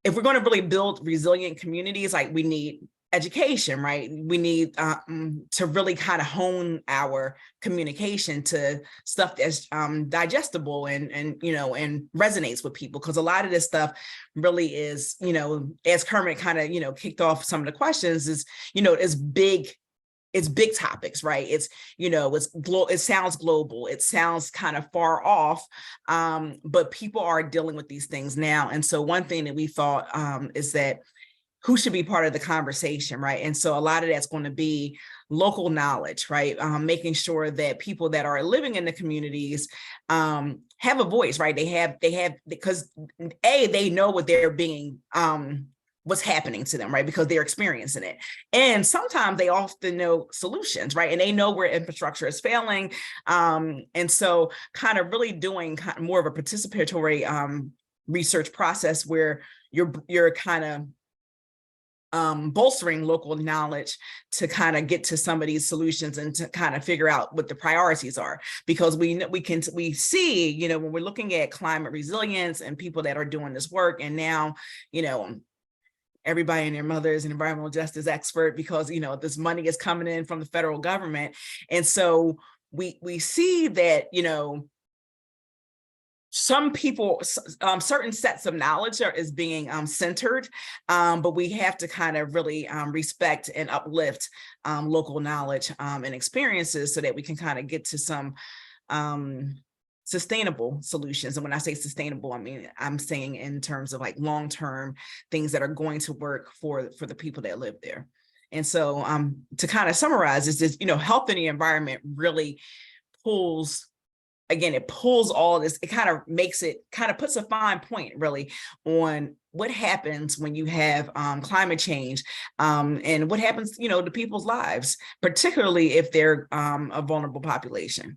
if we're going to really build resilient communities, like we need education, right? We need to really kind of hone our communication to stuff that's digestible and resonates with people, because a lot of this stuff really is, as Kermit kind of kicked off some of the questions, is it's big topics, right? It's it sounds global, it sounds kind of far off, but people are dealing with these things now. And so one thing that we thought is that who should be part of the conversation, right? And so a lot of that's going to be local knowledge, right? Making sure that people that are living in the communities have a voice, right? They have, because they know what they're being, what's happening to them, right? Because they're experiencing it. And sometimes they often know solutions, right? And they know where infrastructure is failing. And so kind of really doing more of a participatory research process where you're kind of bolstering local knowledge to kind of get to some of these solutions and to kind of figure out what the priorities are. Because we see, when we're looking at climate resilience and people that are doing this work, and now, everybody and their mother is an environmental justice expert because, this money is coming in from the federal government. And so we see that, some people, certain sets of knowledge is being centered, but we have to kind of really respect and uplift local knowledge and experiences so that we can kind of get to some sustainable solutions. And when I say sustainable, I mean, I'm saying in terms of like long-term things that are going to work for the people that live there. And so to kind of summarize is this, health in the environment really pulls, again, it pulls all this, it kind of puts a fine point really on what happens when you have climate change and what happens, to people's lives, particularly if they're a vulnerable population.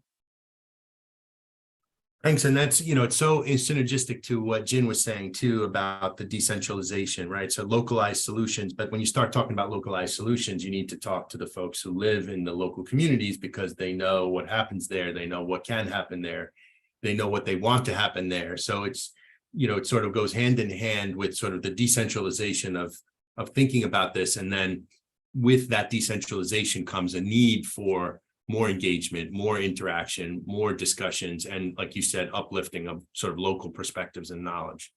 Thanks. And that's, it's so synergistic to what Jin was saying too about the decentralization, right? So localized solutions. But when you start talking about localized solutions, you need to talk to the folks who live in the local communities because they know what happens there. They know what can happen there. They know what they want to happen there. So it's, it sort of goes hand in hand with sort of the decentralization of thinking about this. And then with that decentralization comes a need for more engagement, more interaction, more discussions, and like you said, uplifting of sort of local perspectives and knowledge.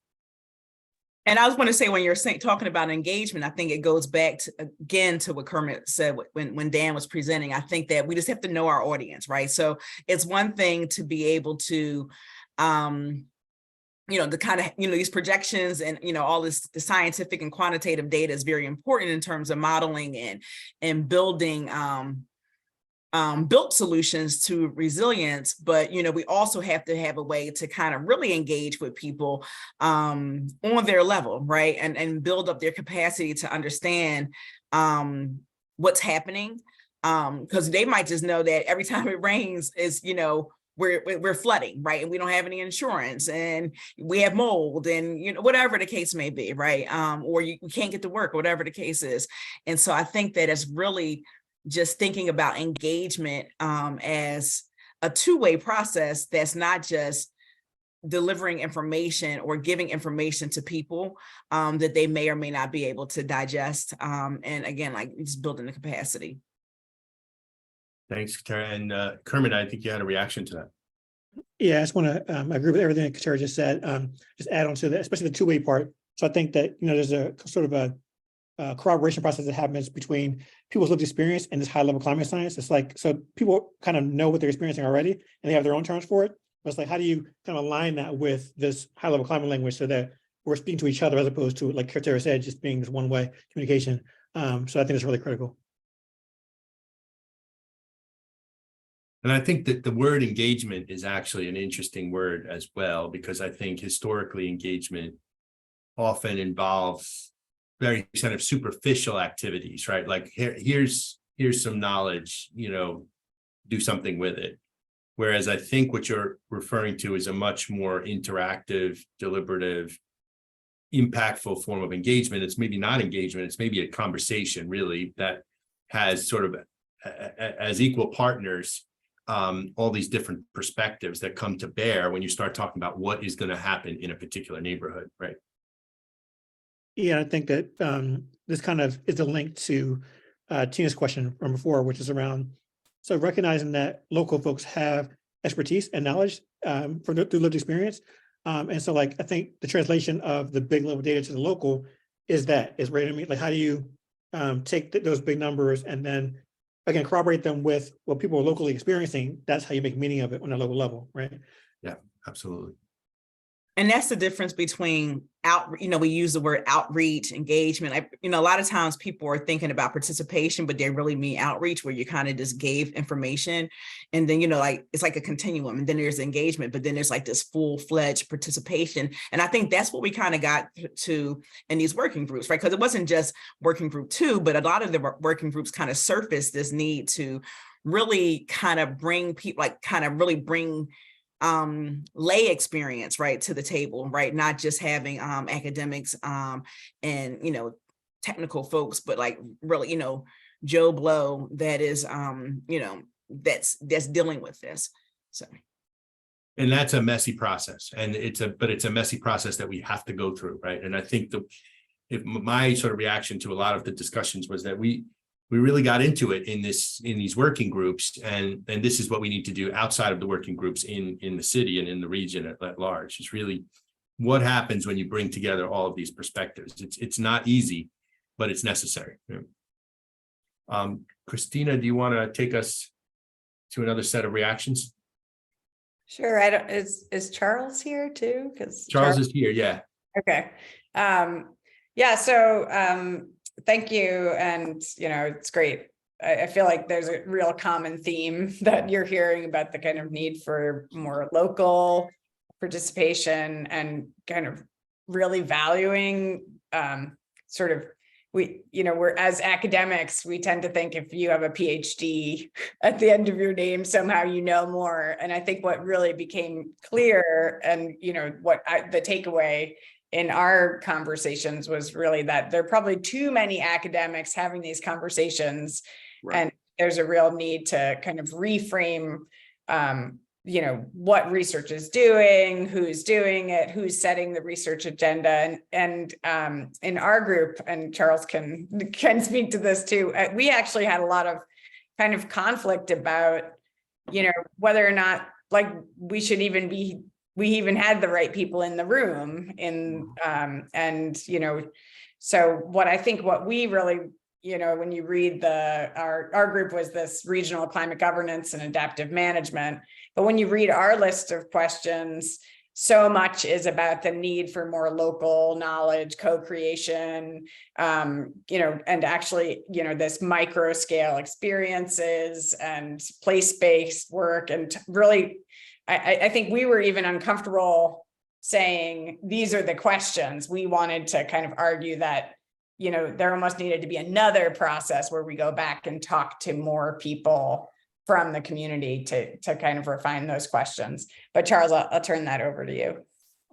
And I was going to say, when you're talking about engagement, I think it goes back to, again, to what Kermit said when Dan was presenting. I think that we just have to know our audience, right? So it's one thing to be able to, the kind of, these projections and, all this, the scientific and quantitative data is very important in terms of modeling and building, built solutions to resilience, but we also have to have a way to kind of really engage with people on their level, right, and build up their capacity to understand what's happening, because they might just know that every time it rains is we're flooding, right, and we don't have any insurance, and we have mold, and whatever the case may be, right, or we can't get to work, or whatever the case is. And so I think that it's really just thinking about engagement as a two-way process that's not just delivering information or giving information to people that they may or may not be able to digest. And again, like just building the capacity. Thanks, Katera. And Kermit, I think you had a reaction to that. Yeah, I just want to agree with everything that Katera just said. Just add on to that, especially the two-way part. So I think that, there's a sort of a corroboration process that happens between people's lived experience and this high-level climate science. It's like, so people kind of know what they're experiencing already, and they have their own terms for it. But it's like, how do you kind of align that with this high-level climate language so that we're speaking to each other as opposed to, like Katera said, just being this one-way communication. So I think it's really critical. And I think that the word engagement is actually an interesting word as well, because I think historically engagement often involves very kind of superficial activities, right? Like here's some knowledge, do something with it. Whereas I think what you're referring to is a much more interactive, deliberative, impactful form of engagement. It's maybe not engagement, it's maybe a conversation really that has sort of as equal partners, all these different perspectives that come to bear when you start talking about what is going to happen in a particular neighborhood, right? Yeah, I think that this kind of is a link to Tina's question from before, which is around, so recognizing that local folks have expertise and knowledge through lived experience. And so like, I think the translation of the big level data to the local is right. I mean, like, how do you take those big numbers and then, again, corroborate them with what people are locally experiencing? That's how you make meaning of it on a local level, right? Yeah, absolutely. And that's the difference between we use the word outreach, engagement. A lot of times people are thinking about participation, but they really mean outreach, where you kind of just gave information. And then, like, it's like a continuum, and then there's engagement, but then there's like this full-fledged participation. And I think that's what we kind of got to in these working groups, right? Because it wasn't just working group 2, but a lot of the working groups kind of surfaced this need to really kind of bring people, like kind of really bring lay experience, right, to the table, right? Not just having academics and technical folks, but like really, Joe Blow that is that's dealing with this. So, and that's a messy process, and it's a messy process that we have to go through, right? And I think if my sort of reaction to a lot of the discussions was that we we really got into it in these working groups, and this is what we need to do outside of the working groups in the city and in the region at large. It's really what happens when you bring together all of these perspectives. It's not easy, but it's necessary. Christina, do you want to take us to another set of reactions? Sure. I don't, is Charles here too? Because Charles is here. Yeah. Okay. Yeah. So thank you. And, it's great. I feel like there's a real common theme that you're hearing about the kind of need for more local participation and kind of really valuing we're as academics, we tend to think if you have a PhD at the end of your name, somehow you know more. And I think what really became clear and, the takeaway in our conversations was really that there are probably too many academics having these conversations. Right. And there's a real need to kind of reframe what research is doing, who's doing it, who's setting the research agenda. And in our group, and Charles can speak to this too, we actually had a lot of kind of conflict about, whether or not we even had the right people in the room so what we really, when you read our group was this regional climate governance and adaptive management. But when you read our list of questions, so much is about the need for more local knowledge, co-creation, and actually, this micro scale experiences and place-based work. And really, I think we were even uncomfortable saying, these are the questions. We wanted to kind of argue that, there almost needed to be another process where we go back and talk to more people from the community to kind of refine those questions. But Charles, I'll turn that over to you.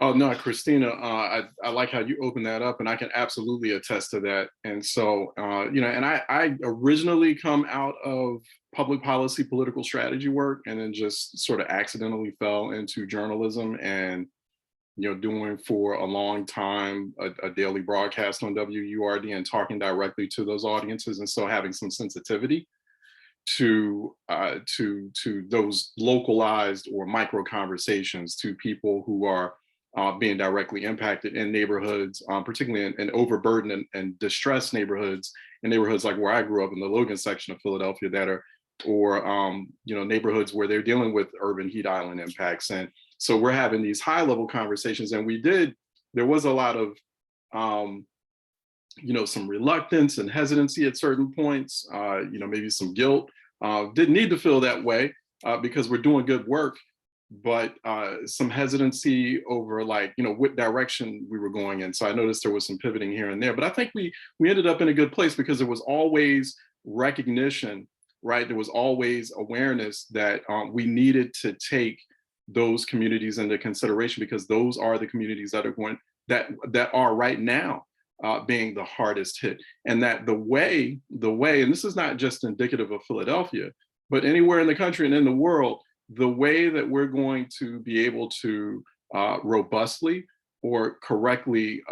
Oh, no, Christina, I like how you open that up, and I can absolutely attest to that. And so, and I originally come out of public policy, political strategy work, and then just sort of accidentally fell into journalism and, doing for a long time a daily broadcast on WURD and talking directly to those audiences. And so having some sensitivity to those localized or micro conversations to people who are being directly impacted in neighborhoods, particularly in overburdened and distressed neighborhoods, in neighborhoods like where I grew up in the Logan section of Philadelphia that are, or neighborhoods where they're dealing with urban heat island impacts. And so we're having these high level conversations, and there was a lot of some reluctance and hesitancy at certain points, maybe some guilt. Didn't need to feel that way because we're doing good work, but some hesitancy over what direction we were going in. So I noticed there was some pivoting here and there, but I think we ended up in a good place because there was always recognition, right? There was always awareness that we needed to take those communities into consideration because those are the communities that are right now being the hardest hit. And that the way, and this is not just indicative of Philadelphia, but anywhere in the country and in the world, the way that we're going to be able to robustly or correctly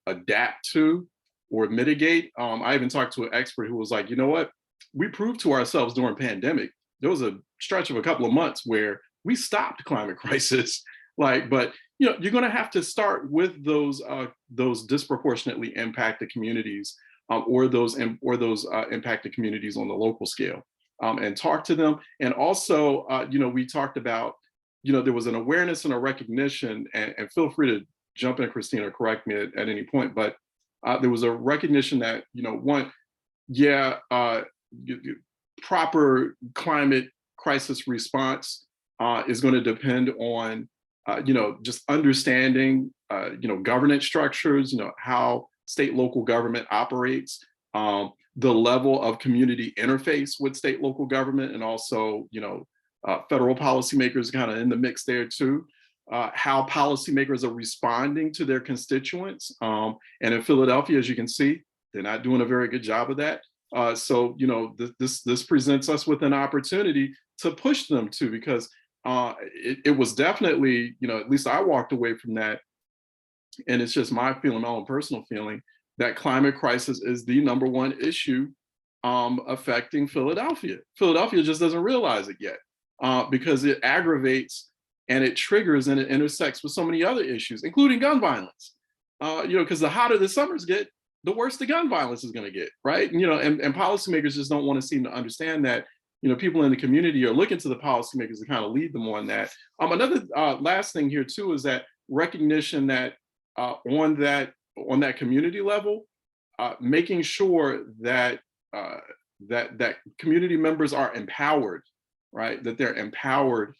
adapt to or mitigate. I even talked to an expert who was like, you know what? We proved to ourselves during pandemic, there was a stretch of a couple of months where we stopped climate crisis. But you're going to have to start with those disproportionately impacted communities or those impacted communities on the local scale and talk to them. And also, we talked about, there was an awareness and a recognition, and feel free to jump in, Christina, or correct me at any point, but there was a recognition that, proper climate crisis response is going to depend on just understanding, governance structures, how state local government operates, the level of community interface with state local government, and also, federal policymakers kind of in the mix there too, how policymakers are responding to their constituents. And in Philadelphia, as you can see, they're not doing a very good job of that. So, this presents us with an opportunity to push them too, because it was definitely, at least I walked away from that, and it's just my feeling, my own personal feeling, that climate crisis is the #1 issue affecting Philadelphia. Philadelphia just doesn't realize it yet because it aggravates and it triggers and it intersects with so many other issues, including gun violence. Because the hotter the summers get, the worse the gun violence is going to get, right? And policymakers just don't want to seem to understand that. People in the community are looking to the policymakers to kind of lead them on that. Another last thing here too is that recognition that on that community level, making sure that that community members are empowered, right? That they're empowered,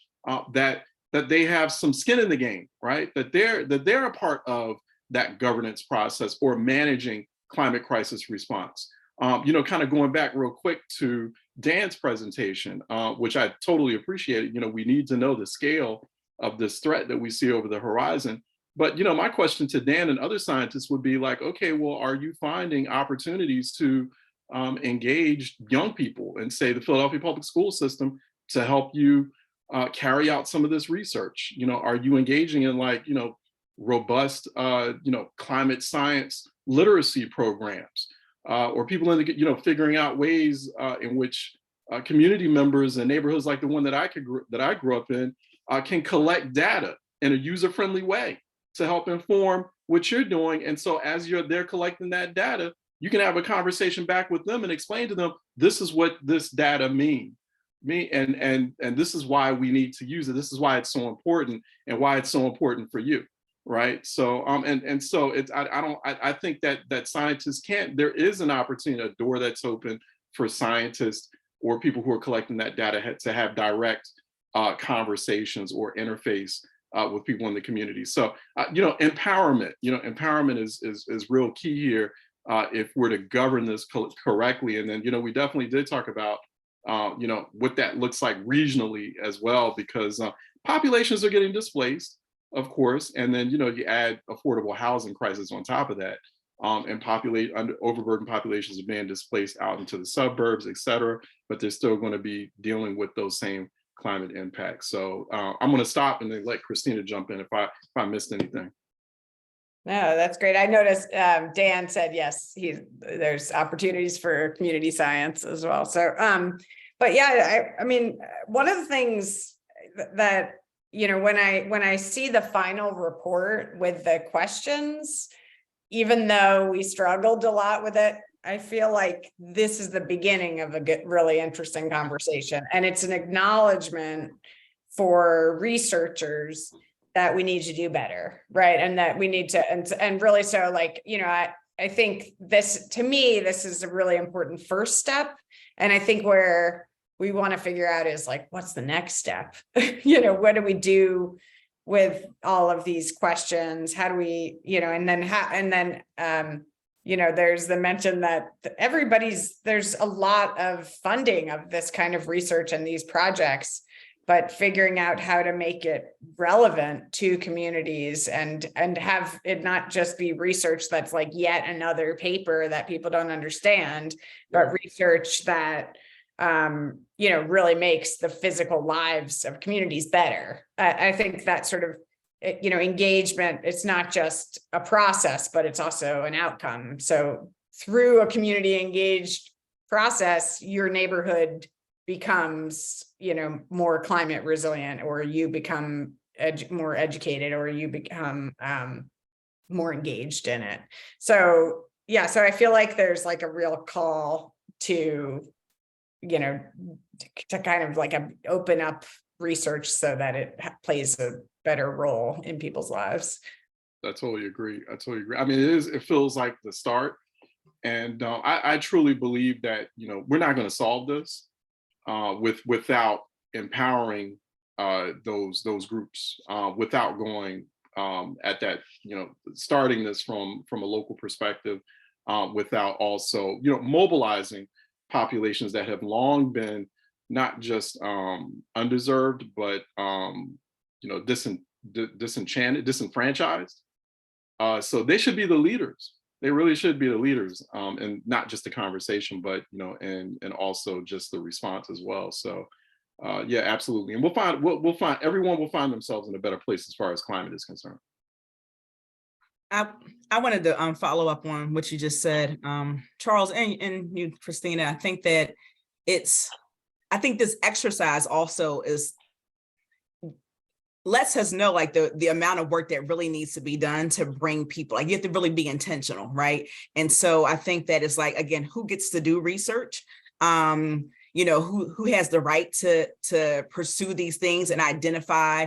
that they have some skin in the game, right? That they're a part of that governance process or managing climate crisis response. Kind of going back real quick to Dan's presentation, which I totally appreciated. We need to know the scale of this threat that we see over the horizon. But my question to Dan and other scientists would be like, okay, well, are you finding opportunities to engage young people and say the Philadelphia public school system to help you carry out some of this research? Are you engaging in robust climate science literacy programs? Or people in the, figuring out ways in which community members in neighborhoods like the one that I grew up in can collect data in a user-friendly way to help inform what you're doing. And so as they're collecting that data, you can have a conversation back with them and explain to them, this is what this data means. And this is why we need to use it. This is why it's so important and why it's so important for you. Right. So so it's I think that scientists can't, there is an opportunity, a door that's open for scientists or people who are collecting that data to have direct conversations or interface with people in the community. So empowerment is real key here if we're to govern this correctly. And then we definitely did talk about what that looks like regionally as well, because populations are getting displaced, of course, and then you add affordable housing crisis on top of that, and overburdened populations are being displaced out into the suburbs, et cetera, but they're still going to be dealing with those same climate impacts. So I'm going to stop and then let Christina jump in if I missed anything. No, that's great. I noticed Dan said yes, there's opportunities for community science as well. So but yeah, I mean, one of the things that when I see the final report with the questions, even though we struggled a lot with it, I feel like this is the beginning of a really interesting conversation. And it's an acknowledgement for researchers that we need to do better, right? And that we need to, and really so I think this, to me, this is a really important first step. And I think where we want to figure out is what's the next step? What do we do with all of these questions? How do we, there's the mention that there's a lot of funding of this kind of research and these projects, but figuring out how to make it relevant to communities and have it not just be research that's yet another paper that people don't understand, but research that really makes the physical lives of communities better. I think that sort of, engagement, it's not just a process, but it's also an outcome. So through a community engaged process, your neighborhood becomes, more climate resilient, or you become more educated, or you become more engaged in it. So yeah, so I feel like there's a real call to to kind of open up research so that it plays a better role in people's lives. I totally agree. I mean, it feels like the start. And I truly believe that, we're not going to solve this without empowering those groups, without going at that, starting this from a local perspective, without also, mobilizing populations that have long been not just undeserved, but disenchanted, disenfranchised. So they should be the leaders. They really should be the leaders, and not just the conversation, but and also just the response as well. So yeah, absolutely. And we'll find everyone will find themselves in a better place as far as climate is concerned. I wanted to follow up on what you just said, Charles, and you, Christina. I think that I think this exercise also lets us know like the amount of work that really needs to be done to bring people, like you have to really be intentional, right? And so I think that it's like, again, who gets to do research? You know, who has the right to pursue these things and identify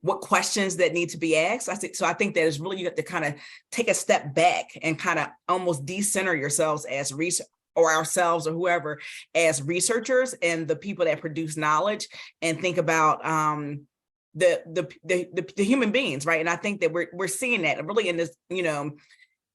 what questions that need to be asked. I think that is really, you have to kind of take a step back and kind of almost decenter yourselves as research, or ourselves or whoever as researchers and the people that produce knowledge, and think about the human beings, right? And I think that we're seeing that really in this, you know,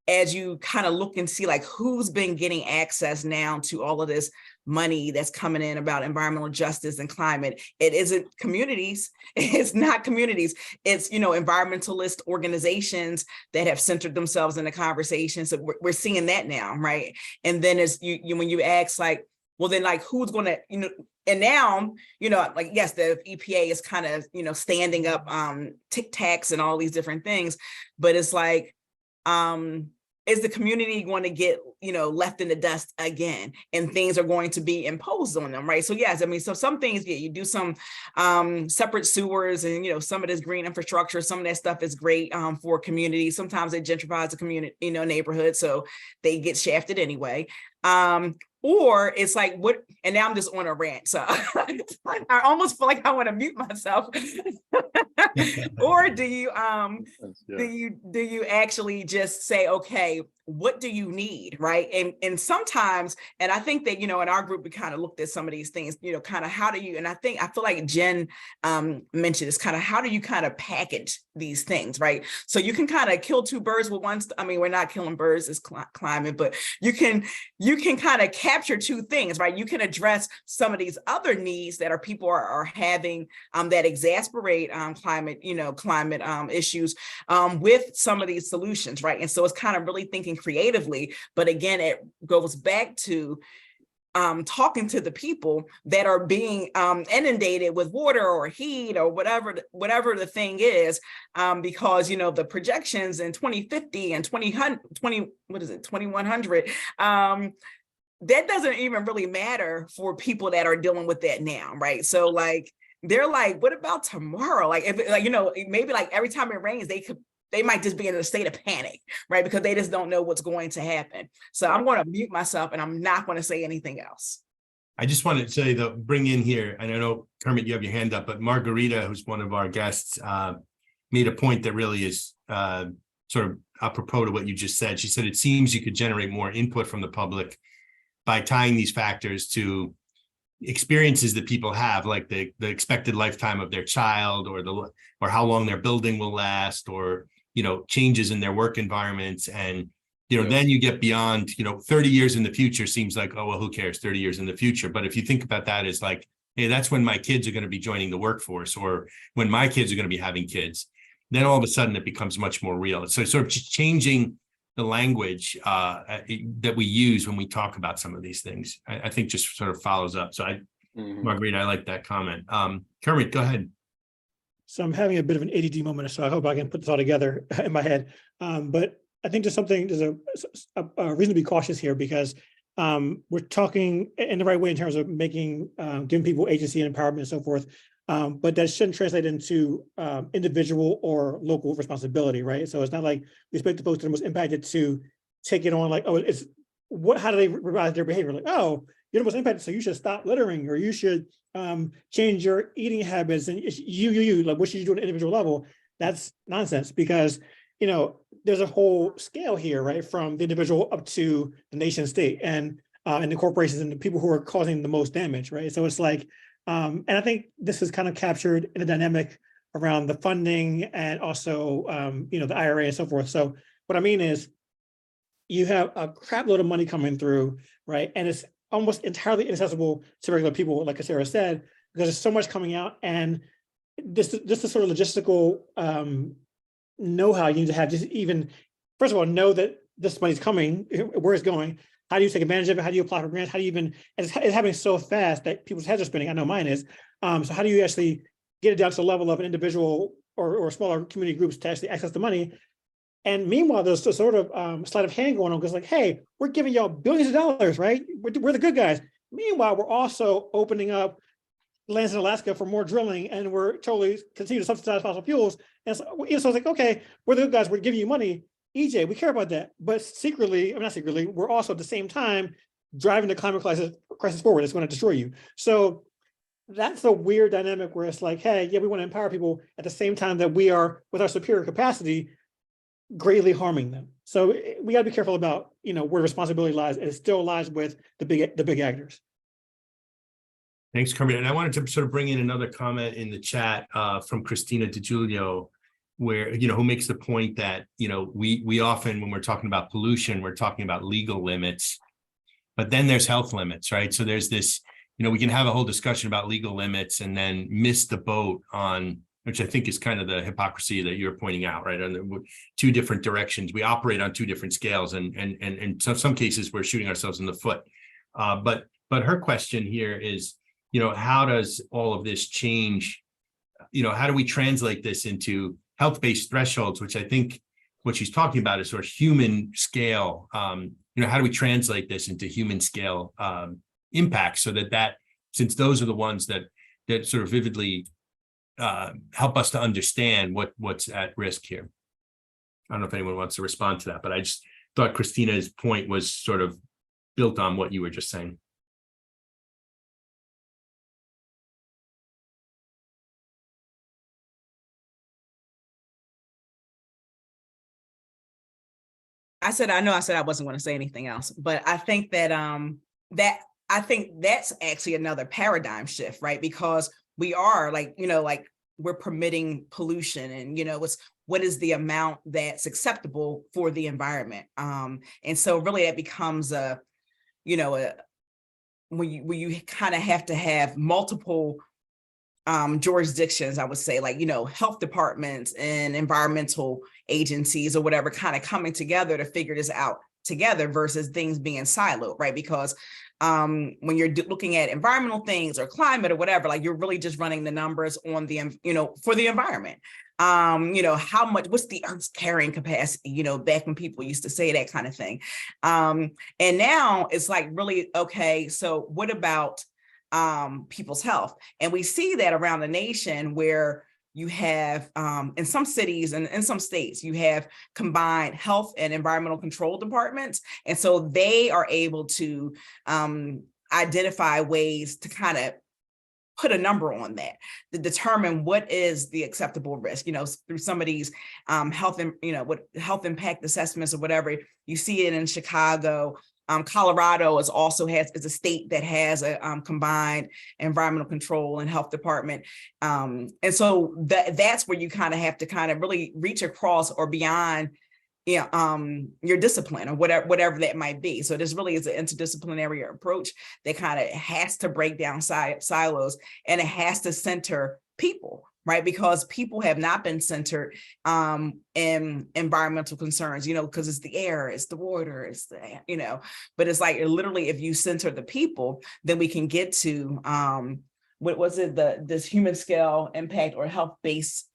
as you kind of look and see like who's been getting access now to all of this money that's coming in about environmental justice and climate. It isn't communities. It's not communities. It's, you know, environmentalist organizations that have centered themselves in the conversation. So we're seeing that now, right? And then as you when you ask like, well, then like who's going to, you know, and now, you know, like, yes, the EPA is kind of, you know, standing up tic tacs and all these different things, but it's like, is the community going to get, you know, left in the dust again, and things are going to be imposed on them, right? So yes, I mean, so some things, yeah, you do some separate sewers, and, you know, some of this green infrastructure, some of that stuff is great for communities. Sometimes it gentrifies the community, you know, neighborhood, so they get shafted anyway. Or it's like, what, and now I'm just on a rant, so I almost feel like I want to mute myself. Or do you do you actually just say, okay, what do you need, right? And sometimes, and I think that, you know, in our group we kind of looked at some of these things, you know, kind of how do you, and I feel like Jen mentioned this, kind of how do you kind of package these things, right? So you can kind of kill two birds with one. I mean, we're not killing birds, it's climate, but you can kind of capture two things, right? You can address some of these other needs that people are having that exasperate climate issues with some of these solutions, right? And so it's kind of really thinking creatively, but again, it goes back to talking to the people that are being inundated with water or heat or whatever the thing is, because, you know, the projections in 2050 and 2100, that doesn't even really matter for people that are dealing with that now, right? So like, they're like, what about tomorrow? Like, if like, you know, maybe like every time it rains, they might just be in a state of panic, right? Because they just don't know what's going to happen. So I'm going to mute myself and I'm not going to say anything else. I just wanted to say bring in here, and I know Kermit, you have your hand up, but Margarita, who's one of our guests, made a point that really is sort of apropos to what you just said. She said, it seems you could generate more input from the public by tying these factors to experiences that people have, like the expected lifetime of their child, or how long their building will last, or, you know, changes in their work environments. And, you know, then you get beyond, you know, 30 years in the future seems like, oh, well, who cares, 30 years in the future. But if you think about that as like, hey, that's when my kids are going to be joining the workforce, or when my kids are going to be having kids, then all of a sudden it becomes much more real. So sort of just changing the language that we use when we talk about some of these things, I think just sort of follows up. So Marguerite, I like that comment. Kermit, go ahead. So I'm having a bit of an ADD moment, so I hope I can put this all together in my head. But I think there's a reason to be cautious here, because we're talking in the right way in terms of making, giving people agency and empowerment and so forth. But that shouldn't translate into individual or local responsibility, right? So it's not like we expect the folks that are most impacted to take it on like, oh, how do they revise their behavior? Like, oh, you're the most impacted, so you should stop littering, or you should change your eating habits, and you, like, what should you do on an individual level? That's nonsense, because, you know, there's a whole scale here, right? From the individual up to the nation state and the corporations and the people who are causing the most damage, right? So it's like, and I think this is kind of captured in the dynamic around the funding and also, you know, the IRA and so forth. So what I mean is, you have a crap load of money coming through, right? And it's almost entirely inaccessible to regular people, like Katera said, because there's so much coming out, and this the sort of logistical know-how you need to have, just even, first of all, know that this money's coming, where it's going. How do you take advantage of it? How do you apply for grants? How do you even, it's happening so fast that people's heads are spinning. I know mine is. So how do you actually get it down to the level of an individual or smaller community groups to actually access the money. And meanwhile, there's a sort of sleight of hand going on, because like, hey, we're giving y'all billions of dollars, right? We're the good guys. Meanwhile, we're also opening up lands in Alaska for more drilling, and we're totally continue to subsidize fossil fuels. And so it's like, okay, we're the good guys, we're giving you money. EJ, we care about that. But secretly, not secretly, we're also at the same time driving the climate crisis forward. It's going to destroy you. So that's a weird dynamic where it's like, hey, yeah, we want to empower people at the same time that we are, with our superior capacity, greatly harming them. So we got to be careful about, where responsibility lies, and it still lies with the big actors. Thanks, Kermit. And I wanted to sort of bring in another comment in the chat from Christina DiGiulio, where, who makes the point that, we often, when we're talking about pollution, we're talking about legal limits, but then there's health limits, right? So there's this, we can have a whole discussion about legal limits and then miss the boat on, which I think is kind of the hypocrisy that you're pointing out, right? On the two different directions. We operate on two different scales, and in some cases we're shooting ourselves in the foot. But her question here is, how does all of this change? How do we translate this into health-based thresholds, which I think what she's talking about is sort of human scale. How do we translate this into human scale impact, so that since those are the ones that sort of vividly help us to understand what's at risk here. I don't know if anyone wants to respond to that, but I just thought Christina's point was sort of built on what you were just saying. I said I wasn't going to say anything else, but I think that I think that's actually another paradigm shift, right? Because we are like we're permitting pollution, and what is the amount that's acceptable for the environment, and so really it becomes a when you kind of have to have multiple jurisdictions, I would say, like, health departments and environmental agencies or whatever, kind of coming together to figure this out together versus things being siloed, right? Because when you're looking at environmental things or climate or whatever, like, you're really just running the numbers on the, for the environment. How much, what's the Earth's carrying capacity, back when people used to say that kind of thing. And now it's like, really, okay, so what about people's health? And we see that around the nation, where you have in some cities and in some states, you have combined health and environmental control departments. And so they are able to identify ways to kind of put a number on that, to determine what is the acceptable risk, through some of these health and, what health impact assessments or whatever. You see it in Chicago. Colorado is a state that has a combined environmental control and health department. And so that's where you kind of have to kind of really reach across or beyond your discipline or whatever that might be. So this really is an interdisciplinary approach that kind of has to break down silos, and it has to center people, right? Because people have not been centered in environmental concerns, because it's the air, it's the water, it's the, but it's like, literally, if you center the people, then we can get to, what was it, this human scale impact or health-based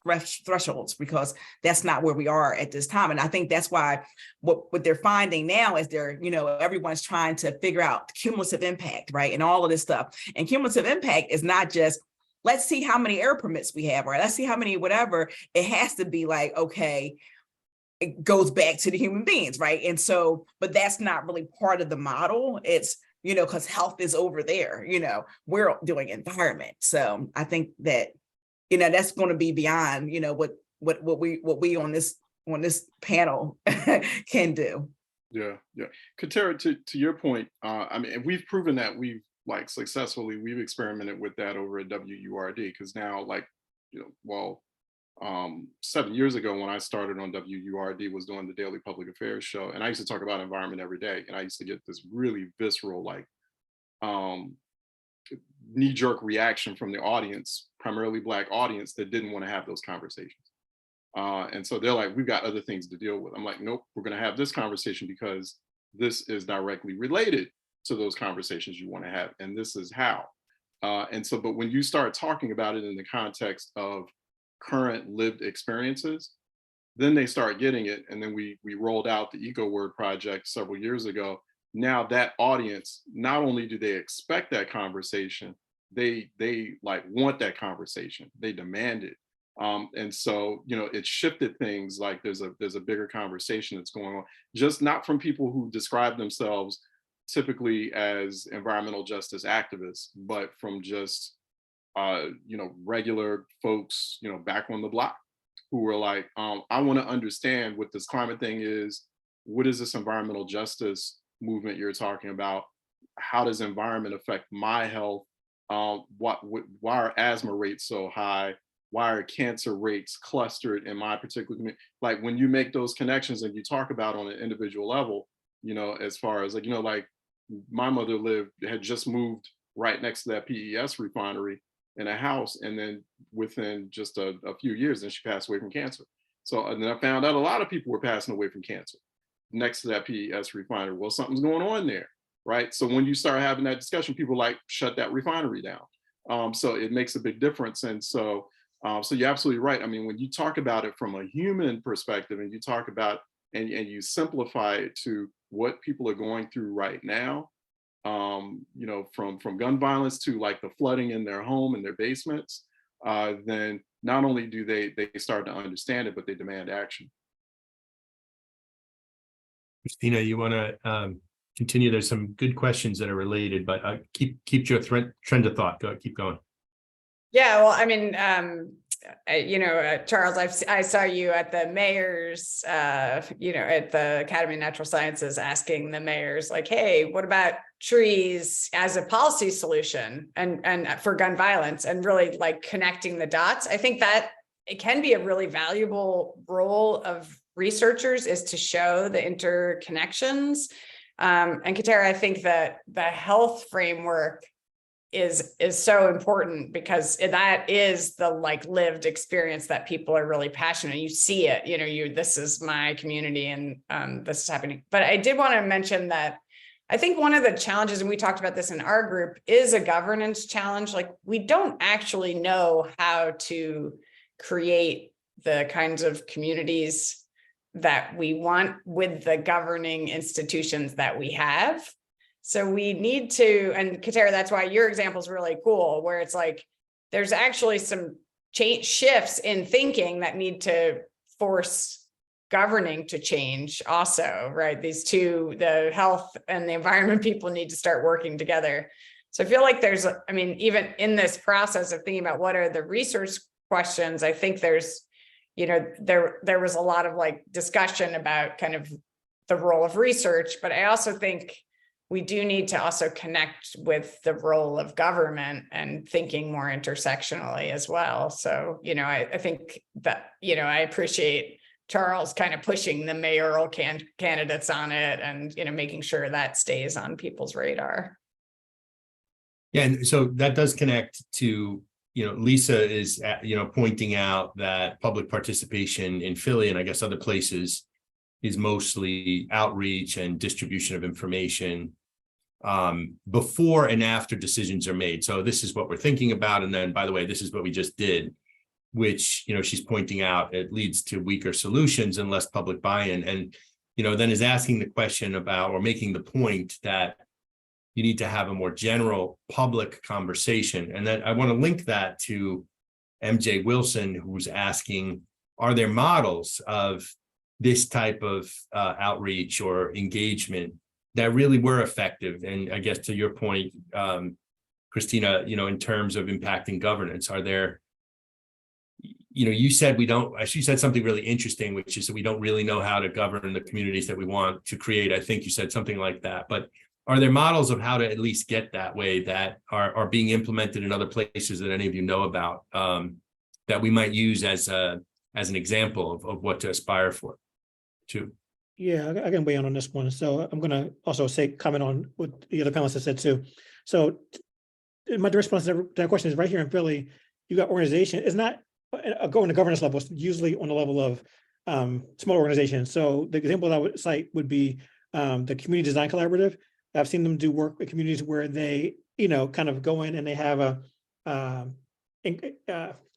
thresholds, because that's not where we are at this time. And I think that's why what they're finding now is everyone's trying to figure out cumulative impact, right? And all of this stuff. And cumulative impact is not just, let's see how many air permits we have, or let's see how many whatever. It has to be like, okay, it goes back to the human beings, right? And so, but that's not really part of the model. It's, because health is over there, we're doing environment. So I think that, that's going to be beyond, what we on this panel can do. Yeah. Katera, to your point, we've proven that we've experimented with that over at WURD, because now, 7 years ago when I started on WURD, was doing the daily public affairs show, and I used to talk about environment every day, and I used to get this really visceral, knee-jerk reaction from the audience, primarily Black audience, that didn't want to have those conversations. And so they're like, we've got other things to deal with. I'm like, nope, we're going to have this conversation because this is directly related to those conversations you want to have, and this is how. And so, but when you start talking about it in the context of current lived experiences, then they start getting it. And then we rolled out the ecoWURD project several years ago. Now that audience, not only do they expect that conversation, they like want that conversation, they demand it. And so, you know, it shifted things. Like there's a bigger conversation that's going on, just not from people who describe themselves typically as environmental justice activists, but from just, you know, regular folks, you know, back on the block who were like, I want to understand what this climate thing is. What is this environmental justice movement you're talking about? How does environment affect my health? Why are asthma rates so high? Why are cancer rates clustered in my particular community? Like when you make those connections and you talk about on an individual level, you know, as far as like, you know, like my mother had just moved right next to that PES refinery in a house. And then within just a few years, then she passed away from cancer. So, and then I found out a lot of people were passing away from cancer next to that PES refinery. Well, something's going on there, right? So when you start having that discussion, people like shut that refinery down. So it makes a big difference. And so, so you're absolutely right. I mean, when you talk about it from a human perspective and you talk about, and you simplify it to what people are going through right now, you know, from gun violence to like the flooding in their home and their basements, then not only do they start to understand it, but they demand action. Christina, you want to continue? There's some good questions that are related, but keep your trend of thought. Keep going. Yeah, well, I mean, you know, Charles, I saw you at the mayor's, you know, at the Academy of Natural Sciences asking the mayors like, hey, what about trees as a policy solution and for gun violence, and really like connecting the dots. I think that it can be a really valuable role of researchers, is to show the interconnections. And Katera, I think that the health framework is so important, because that is the like lived experience that people are really passionate. You see it, you know, this is my community and this is happening. But I did want to mention that I think one of the challenges, and we talked about this in our group, is a governance challenge. Like we don't actually know how to create the kinds of communities that we want with the governing institutions that we have. So we need to, and Katera, that's why your example is really cool, where it's like, there's actually some shifts in thinking that need to force governing to change also, right? These two, the health and the environment people, need to start working together. So I feel like there's, I mean, even in this process of thinking about what are the research questions, I think there's, you know, there was a lot of like discussion about kind of the role of research, but I also think we do need to also connect with the role of government and thinking more intersectionally as well. So, you know, I think that, you know, I appreciate Charles kind of pushing the mayoral candidates on it, and, you know, making sure that stays on people's radar. Yeah, and so that does connect to, you know, Lisa is, you know, pointing out that public participation in Philly and I guess other places is mostly outreach and distribution of information before and after decisions are made. So this is what we're thinking about. And then, by the way, this is what we just did, which, you know, she's pointing out it leads to weaker solutions and less public buy-in. And, you know, then is asking the question about, or making the point that you need to have a more general public conversation. And then I want to link that to MJ Wilson, who's asking, are there models of this type of outreach or engagement that really were effective? And I guess to your point, Christina, you know, in terms of impacting governance, are there, you know, you said she said something really interesting, which is that we don't really know how to govern the communities that we want to create. I think you said something like that, but are there models of how to at least get that way that are being implemented in other places that any of you know about, that we might use as an example of what to aspire for too? Yeah, I can weigh in on this one. So I'm going to also comment on what the other panelists have said too. So my direct response to that question is, right here in Philly, you got organization. It's not going to governance level. It's usually on the level of small organizations. So the example I would cite would be the Community Design Collaborative. I've seen them do work with communities where they, you know, kind of go in and they have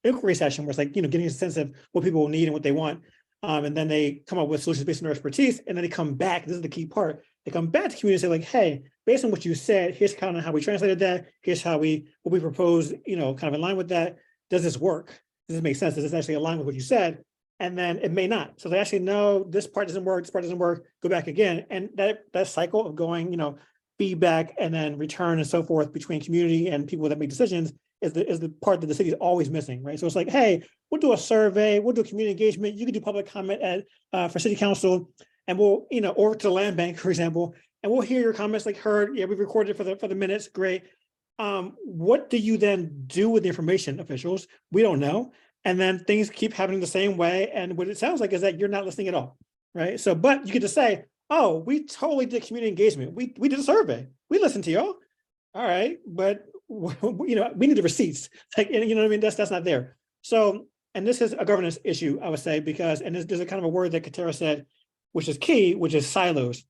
inquiry session where it's like, getting a sense of what people need and what they want. And then they come up with solutions based on their expertise. And then they come back. This is the key part. They come back to community and say like, hey, based on what you said, here's kind of how we translated that. Here's how what we proposed, kind of in line with that. Does this work? Does this make sense? Does this actually align with what you said? And then it may not. So they actually know this part doesn't work, this part doesn't work, go back again. And that cycle of going, feedback and then return and so forth between community and people that make decisions is the part that the city is always missing, right? So it's like, hey, we'll do a survey, we'll do community engagement, you can do public comment for city council, and we'll, or to the land bank, for example, and we'll hear your comments like heard, yeah, we've recorded for the minutes, great. What do you then do with the information, officials? We don't know. And then things keep happening the same way. And what it sounds like is that you're not listening at all, right? So, but you get to say, oh, we totally did community engagement. We did a survey. We listened to y'all. All right, but we need the receipts. Like, you know what I mean? That's not there. So, and this is a governance issue, I would say, because, and there's a kind of a word that Katera said, which is key, which is silos.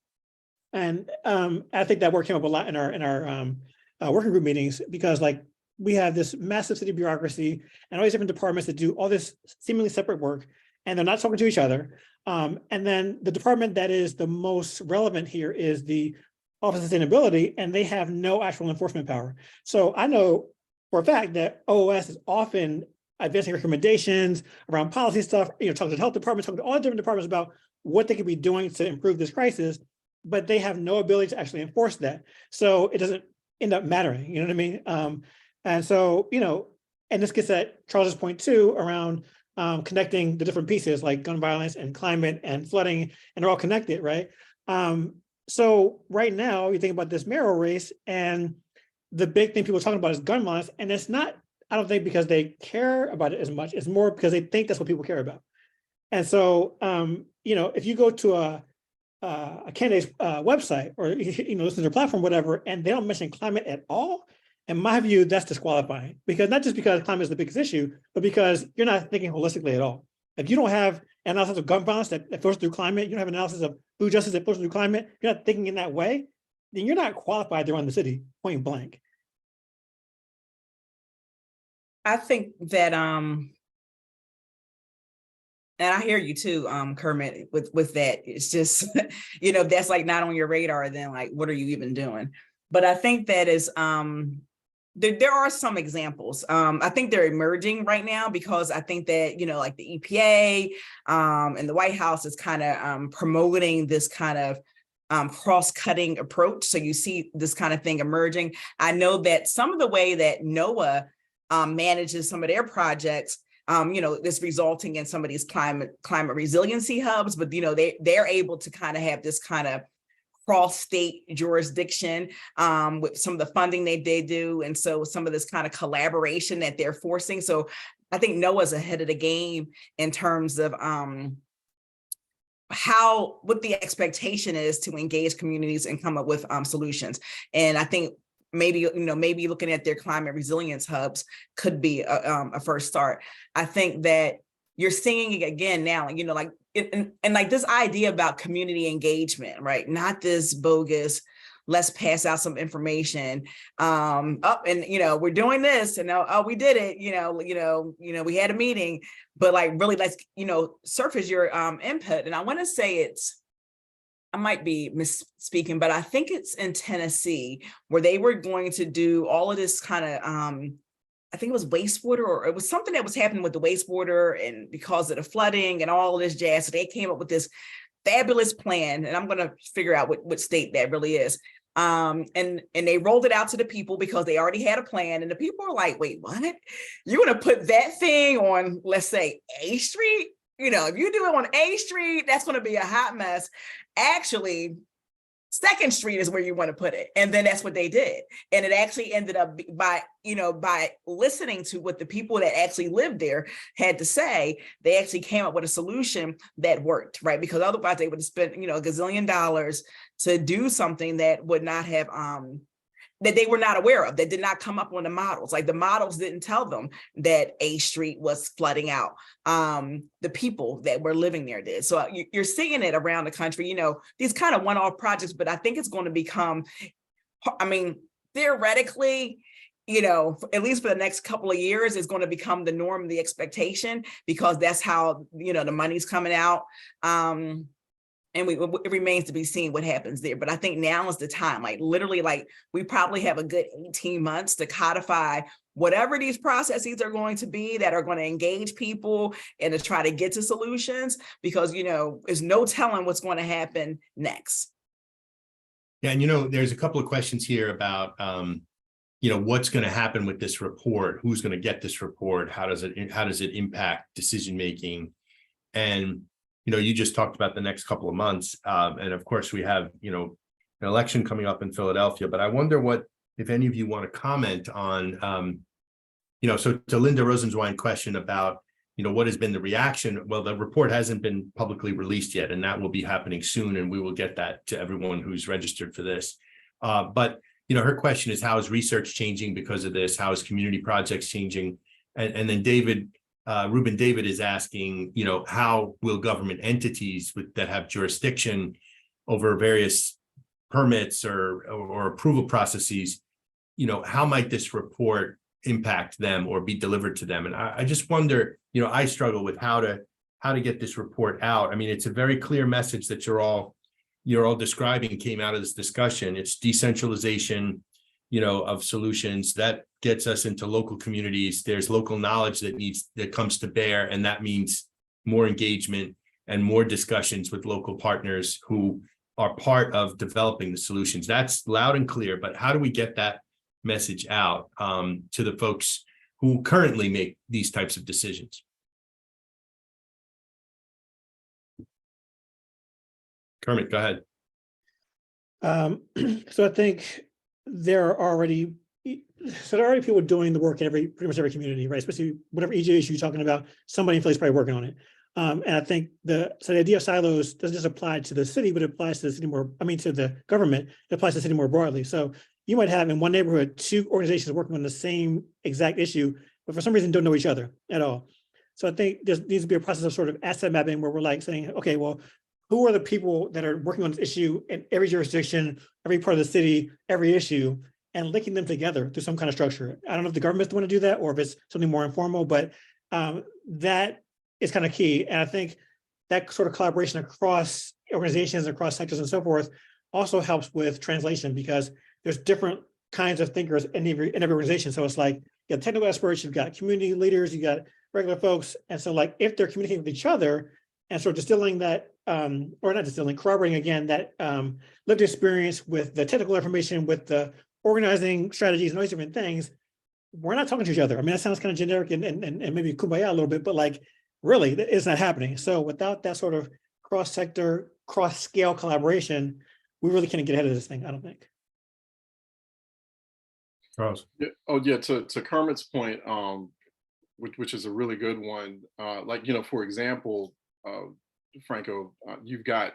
And I think that word came up a lot in our working group meetings, because like we have this massive city bureaucracy and all these different departments that do all this seemingly separate work, and they're not talking to each other. And then the department that is the most relevant here is the Office of Sustainability, and they have no actual enforcement power. So I know for a fact that OOS is often advancing recommendations around policy stuff, talking to the health department, talking to all the different departments about what they could be doing to improve this crisis, but they have no ability to actually enforce that. So it doesn't end up mattering, you know what I mean? And so, and this gets at Charles's point too, around connecting the different pieces like gun violence and climate and flooding, and they're all connected, right? So right now you think about this mayoral race, and the big thing people are talking about is gun violence. And it's not, I don't think because they care about it as much, it's more because they think that's what people care about. And so, if you go to a candidate's website or, listen to their platform, whatever, and they don't mention climate at all, in my view, that's disqualifying, because not just because climate is the biggest issue, but because you're not thinking holistically at all. If you don't have analysis of gun violence that flows through climate, you don't have analysis of food justice that flows through climate, you're not thinking in that way, then you're not qualified to run the city, point blank. I think that, and I hear you too, Kermit, with that. It's just, if that's like not on your radar, then like, what are you even doing? But I think that is, there are some examples. I think they're emerging right now, because I think that, like the EPA and the White House is kind of promoting this kind of cross-cutting approach. So you see this kind of thing emerging. I know that some of the way that NOAA manages some of their projects, this resulting in some of these climate resiliency hubs, but they're able to kind of have this kind of cross-state jurisdiction with some of the funding they do, and so some of this kind of collaboration that they're forcing. So I think NOAA's ahead of the game in terms of what the expectation is to engage communities and come up with solutions. And I think maybe looking at their climate resilience hubs could be a first start. I think that you're seeing it again now, and like this idea about community engagement, right? Not this bogus, let's pass out some information. We're doing this, and we did it. We had a meeting, but like really, let's surface your input. And I want to say I might be misspeaking, but I think it's in Tennessee, where they were going to do all of this kind of, I think it was wastewater, or it was something that was happening with the wastewater, and because of the flooding and all of this jazz. So they came up with this fabulous plan, and I'm going to figure out what state that really is. And they rolled it out to the people because they already had a plan, and the people are like, wait, what? You're going to put that thing on, let's say, A Street? If you do it on A Street, that's going to be a hot mess. Actually, 2nd Street is where you want to put it. And then that's what they did. And it actually ended up by listening to what the people that actually lived there had to say, they actually came up with a solution that worked, right? Because otherwise they would have spent, $1 gazillion to do something that would not have, that they were not aware of, that did not come up on the models. Like the models didn't tell them that A Street was flooding out. The people that were living there did. So you're seeing it around the country, these kind of one-off projects, but I think it's going to become, theoretically, you know, at least for the next couple of years, is going to become the norm, the expectation, because that's how, you know, the money's coming out. And it remains to be seen what happens there. But I think now is the time, like literally, like we probably have a good 18 months to codify whatever these processes are going to be that are going to engage people and to try to get to solutions, because, you know, there's no telling what's going to happen next. Yeah, and you know, there's a couple of questions here about, you know, what's going to happen with this report, who's going to get this report, how does it impact decision making, and you know, you just talked about the next couple of months, and of course we have, you know, an election coming up in Philadelphia. But I wonder what, if any of you want to comment on, you know, so to Linda Rosenwein's question about, you know, what has been the reaction? Well, the report hasn't been publicly released yet, and that will be happening soon, and we will get that to everyone who's registered for this. But you know, her question is, how is research changing because of this? How is community projects changing? And then Ruben David is asking, you know, how will government entities that have jurisdiction over various permits or approval processes, you know, how might this report impact them or be delivered to them? And I just wonder, you know, I struggle with how to get this report out. I mean, it's a very clear message that you're all describing came out of this discussion. It's decentralization, you know, of solutions that gets us into local communities. There's local knowledge that comes to bear, and that means more engagement and more discussions with local partners who are part of developing the solutions. That's loud and clear, but how do we get that message out to the folks who currently make these types of decisions? Kermit, go ahead. So I think there are already people doing the work in pretty much every community, right? Especially whatever EJ issue you're talking about, somebody in place probably working on it. And I think the idea of silos doesn't just apply to the city, but it applies to the city to the government. It applies to the city more broadly. So you might have in one neighborhood 2 organizations working on the same exact issue, but for some reason don't know each other at all. So I think there needs to be a process of sort of asset mapping where we're like saying, okay, well, who are the people that are working on this issue in every jurisdiction, every part of the city, every issue, and linking them together through some kind of structure. I don't know if the government's want to do that or if it's something more informal, but that is kind of key. And I think that sort of collaboration across organizations, across sectors and so forth also helps with translation, because there's different kinds of thinkers in every organization. So it's like you have technical experts, you've got community leaders, you got regular folks. And so like if they're communicating with each other and sort of distilling that, or not distilling, corroborating again, that lived experience with the technical information, with the organizing strategies and all these different things, we're not talking to each other. I mean, that sounds kind of generic and maybe kumbaya a little bit, but like really it's not happening. So without that sort of cross-sector, cross-scale collaboration, we really can't get ahead of this thing, I don't think. Charles. Yeah. Oh yeah, to Kermit's point, which is a really good one. Like, you know, for example, Franco, you've got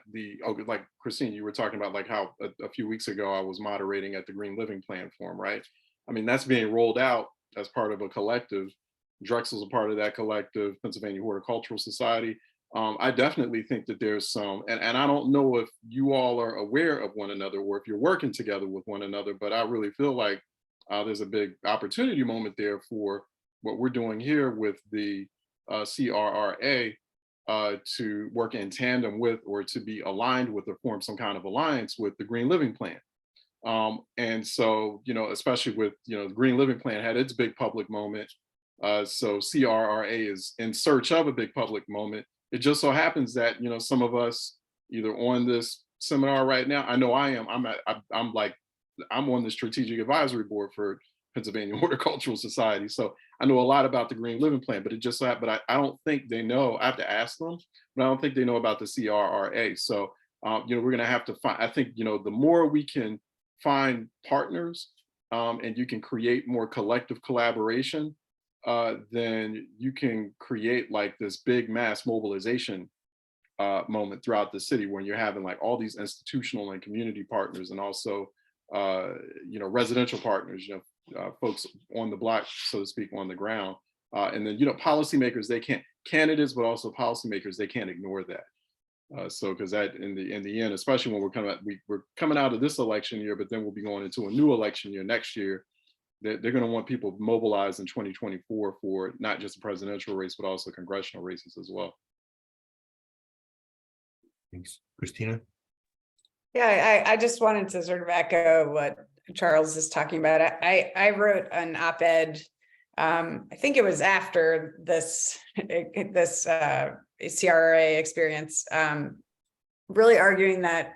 like Christine, you were talking about like how a few weeks ago I was moderating at the Green Living Plan Forum, right? I mean, that's being rolled out as part of a collective. Drexel's a part of that collective, Pennsylvania Horticultural Society. I definitely think that there's some, and I don't know if you all are aware of one another or if you're working together with one another, but I really feel like there's a big opportunity moment there for what we're doing here with the CRRA to work in tandem with, or to be aligned with, or form some kind of alliance with the Green Living Plan. And so, you know, especially with, you know, the Green Living Plan had its big public moment. So CRRA is in search of a big public moment. It just so happens that, you know, some of us either on this seminar right now, I know I am, I'm on the strategic advisory board for Pennsylvania Horticultural Society. So I know a lot about the Green Living Plan, but it just so happened, but I don't think they know, I have to ask them, but I don't think they know about the CRRA. So, you know, we're gonna have to find, I think, you know, the more we can find partners and you can create more collective collaboration, then you can create like this big mass mobilization moment throughout the city, when you're having like all these institutional and community partners, and also, you know, residential partners, you know, folks on the block, so to speak, on the ground. And then, you know, policymakers, they can't, candidates, but also policymakers, they can't ignore that. So, because that in the end, especially when we're coming out of this election year, but then we'll be going into a new election year next year. they're going to want people mobilized in 2024 for not just the presidential race, but also congressional races as well. Thanks. Christina? Yeah, I just wanted to sort of echo what Charles is talking about. I wrote an op-ed, I think it was after this CRRA experience, really arguing that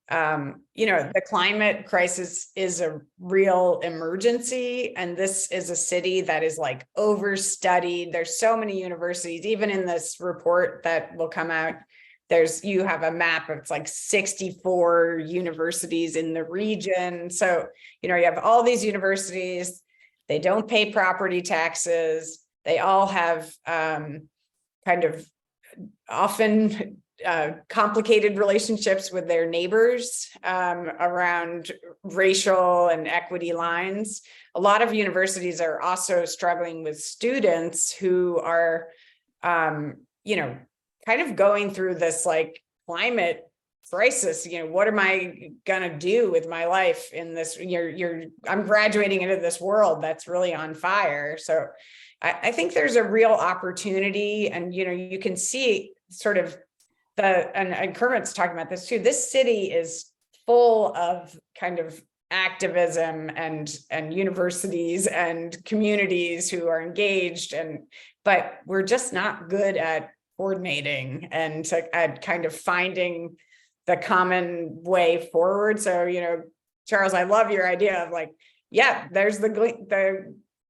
the climate crisis is a real emergency, and this is a city that is like overstudied. There's so many universities, even in this report that will come out, you have a map of, it's like 64 universities in the region. So, you have all these universities, they don't pay property taxes. They all have kind of often complicated relationships with their neighbors around racial and equity lines. A lot of universities are also struggling with students who are, kind of going through this like climate crisis. What am I gonna do with my life in this? I'm graduating into this world that's really on fire. So I think there's a real opportunity, and you can see sort of and Kermit's talking about this too. This city is full of kind of activism and universities and communities who are engaged, but we're just not good at coordinating and at kind of finding the common way forward. So, Charles, I love your idea of like, yeah, there's the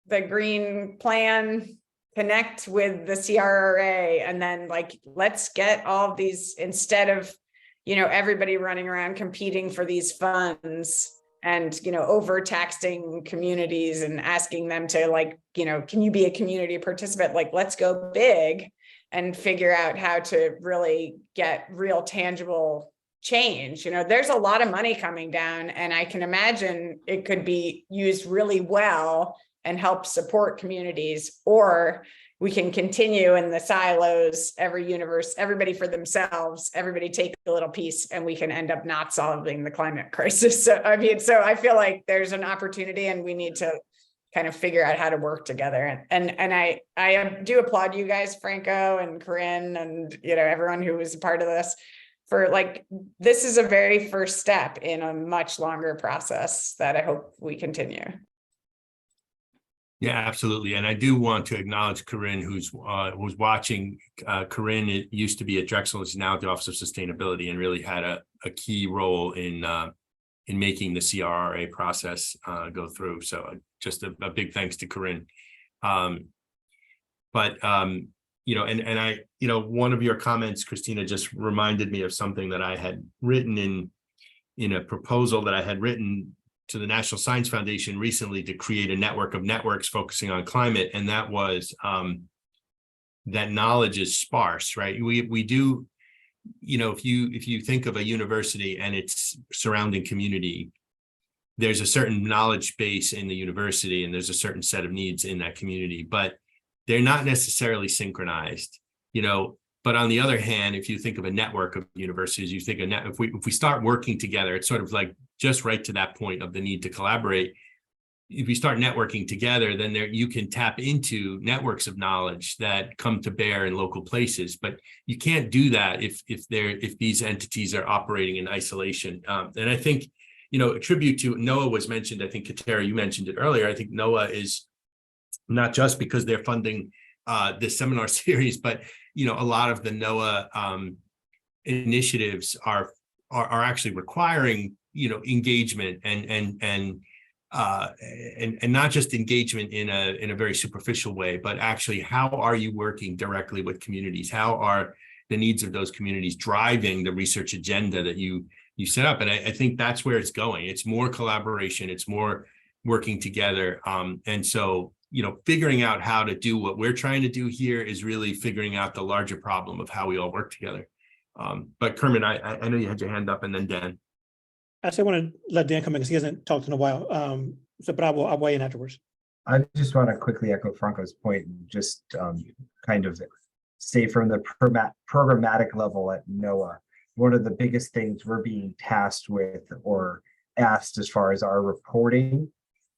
green plan, connect with the CRRA, and then like, let's get all of these, instead of, everybody running around competing for these funds and, overtaxing communities and asking them to like, can you be a community participant? Like, let's go big and figure out how to really get real tangible change. There's a lot of money coming down, and I can imagine it could be used really well and help support communities, or we can continue in the silos, everybody for themselves, everybody take a little piece, and we can end up not solving the climate crisis. So I feel like there's an opportunity, and we need to kind of figure out how to work together. And I do applaud you guys, Franco and Corinne, and everyone who was a part of this, for like, this is a very first step in a much longer process that I hope we continue. Yeah, absolutely. And I do want to acknowledge Corinne, who's watching. Corinne used to be at Drexel, is now at the Office of Sustainability, and really had a key role in making the CRRA process go through. So just a big thanks to Corinne. And I, one of your comments, Christina, just reminded me of something that I had written in a proposal that I had written to the National Science Foundation recently to create a network of networks focusing on climate. And that was that knowledge is sparse, right? We do, if you think of a university and its surrounding community, there's a certain knowledge base in the university, and there's a certain set of needs in that community, but they're not necessarily synchronized, But on the other hand, if you think of a network of universities, you think if we start working together, it's sort of like just right to that point of the need to collaborate. If you start networking together, then you can tap into networks of knowledge that come to bear in local places. But you can't do that if these entities are operating in isolation. And I think, a tribute to NOAA was mentioned. I think Katera, you mentioned it earlier. I think NOAA is not just because they're funding this seminar series, but a lot of the NOAA initiatives are actually requiring engagement and not just engagement in a very superficial way, but actually, how are you working directly with communities? How are the needs of those communities driving the research agenda that you set up? And I think that's where it's going. It's more collaboration. It's more working together. And so, figuring out how to do what we're trying to do here is really figuring out the larger problem of how we all work together. But Kermit, I know you had your hand up, and then Dan. Actually, I want to let Dan come in because he hasn't talked in a while. But I'll weigh in afterwards. I just want to quickly echo Franco's point and just kind of say from the programmatic level at NOAA, one of the biggest things we're being tasked with or asked as far as our reporting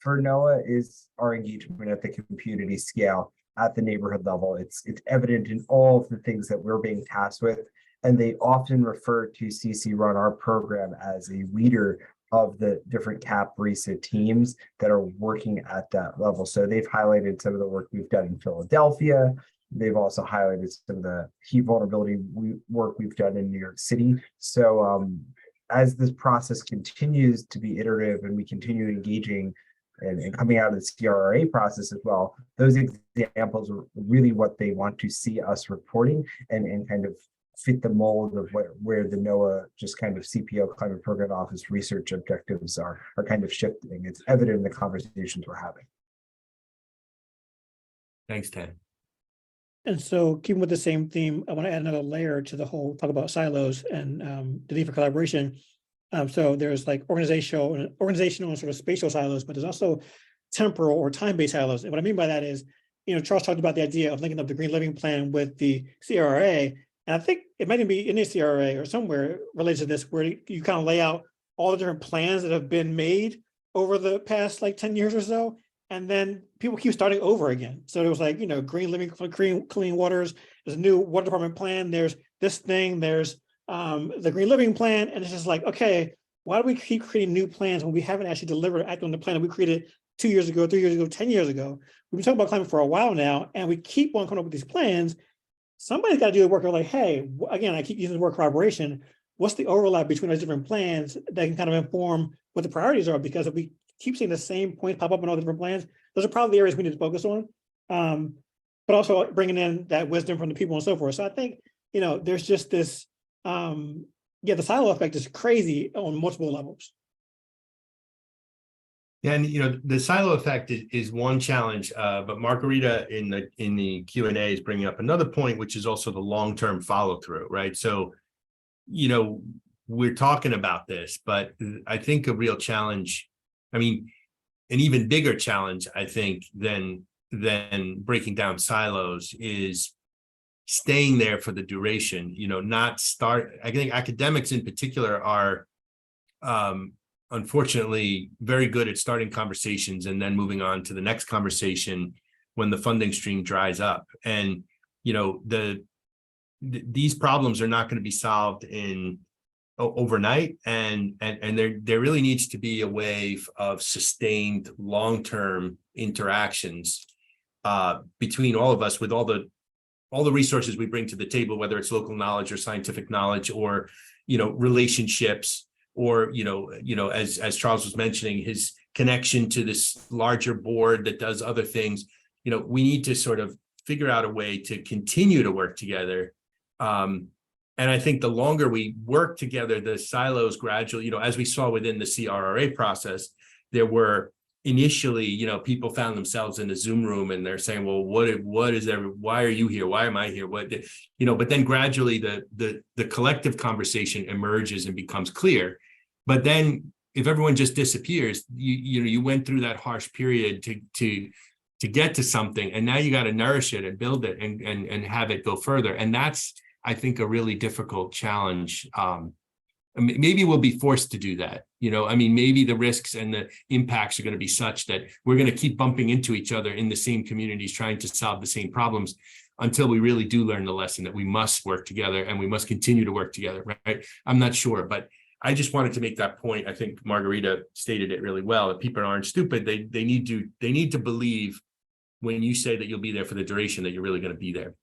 for NOAA is our engagement at the community scale, at the neighborhood level. It's evident in all of the things that we're being tasked with. And they often refer to CCRUN, our program, as a leader of the different CAP RESA teams that are working at that level. So they've highlighted some of the work we've done in Philadelphia. They've also highlighted some of the heat vulnerability work we've done in New York City. So as this process continues to be iterative and we continue engaging and coming out of the CRRA process as well, those examples are really what they want to see us reporting and kind of fit the mold of where the NOAA just kind of CPO Climate Program Office research objectives are kind of shifting. It's evident in the conversations we're having. Thanks, Ted. And so keeping with the same theme, I want to add another layer to the whole talk about silos and the need for collaboration. So there's like organizational and sort of spatial silos, but there's also temporal or time-based silos. And what I mean by that is, Charles talked about the idea of linking up the Green Living Plan with the CRRA. And I think it might even be in the CRRA or somewhere related to this, where you kind of lay out all the different plans that have been made over the past like 10 years or so. And then people keep starting over again. So it was like, Green Living, Clean Waters, there's a new water department plan, there's this thing, there's the Green Living Plan. And it's just like, okay, why do we keep creating new plans when we haven't actually delivered act on the plan that we created 2 years ago, 3 years ago, 10 years ago? We've been talking about climate for a while now, and we keep on coming up with these plans. Somebody's got to do the work of like, hey, again, I keep using the word collaboration. What's the overlap between those different plans that can kind of inform what the priorities are? Because if we keep seeing the same points pop up in all the different plans, those are probably the areas we need to focus on. But also bringing in that wisdom from the people and so forth. So I think, there's just this, the silo effect is crazy on multiple levels. Yeah, and the silo effect is one challenge, but Margarita in the Q&A is bringing up another point, which is also the long-term follow-through, right? So, we're talking about this, but I think a real challenge, an even bigger challenge, I think, than breaking down silos is staying there for the duration, I think academics in particular are unfortunately very good at starting conversations and then moving on to the next conversation when the funding stream dries up. And these problems are not going to be solved in overnight, and there really needs to be a wave of sustained long-term interactions between all of us with all the resources we bring to the table, whether it's local knowledge or scientific knowledge or relationships, or as Charles was mentioning, his connection to this larger board that does other things. We need to sort of figure out a way to continue to work together. And I think the longer we work together, the silos gradually, as we saw within the CRRA process, there were initially, people found themselves in the Zoom room and they're saying, well, why are you here? Why am I here? But then gradually the collective conversation emerges and becomes clear. But then if everyone just disappears, you went through that harsh period to get to something, and now you got to nourish it and build it and have it go further. And that's, I think, a really difficult challenge. Maybe we'll be forced to do that. Maybe the risks and the impacts are going to be such that we're going to keep bumping into each other in the same communities, trying to solve the same problems until we really do learn the lesson that we must work together and we must continue to work together, right? I'm not sure, but I just wanted to make that point. I think Margarita stated it really well. If people aren't stupid, they need to believe when you say that you'll be there for the duration that you're really going to be there.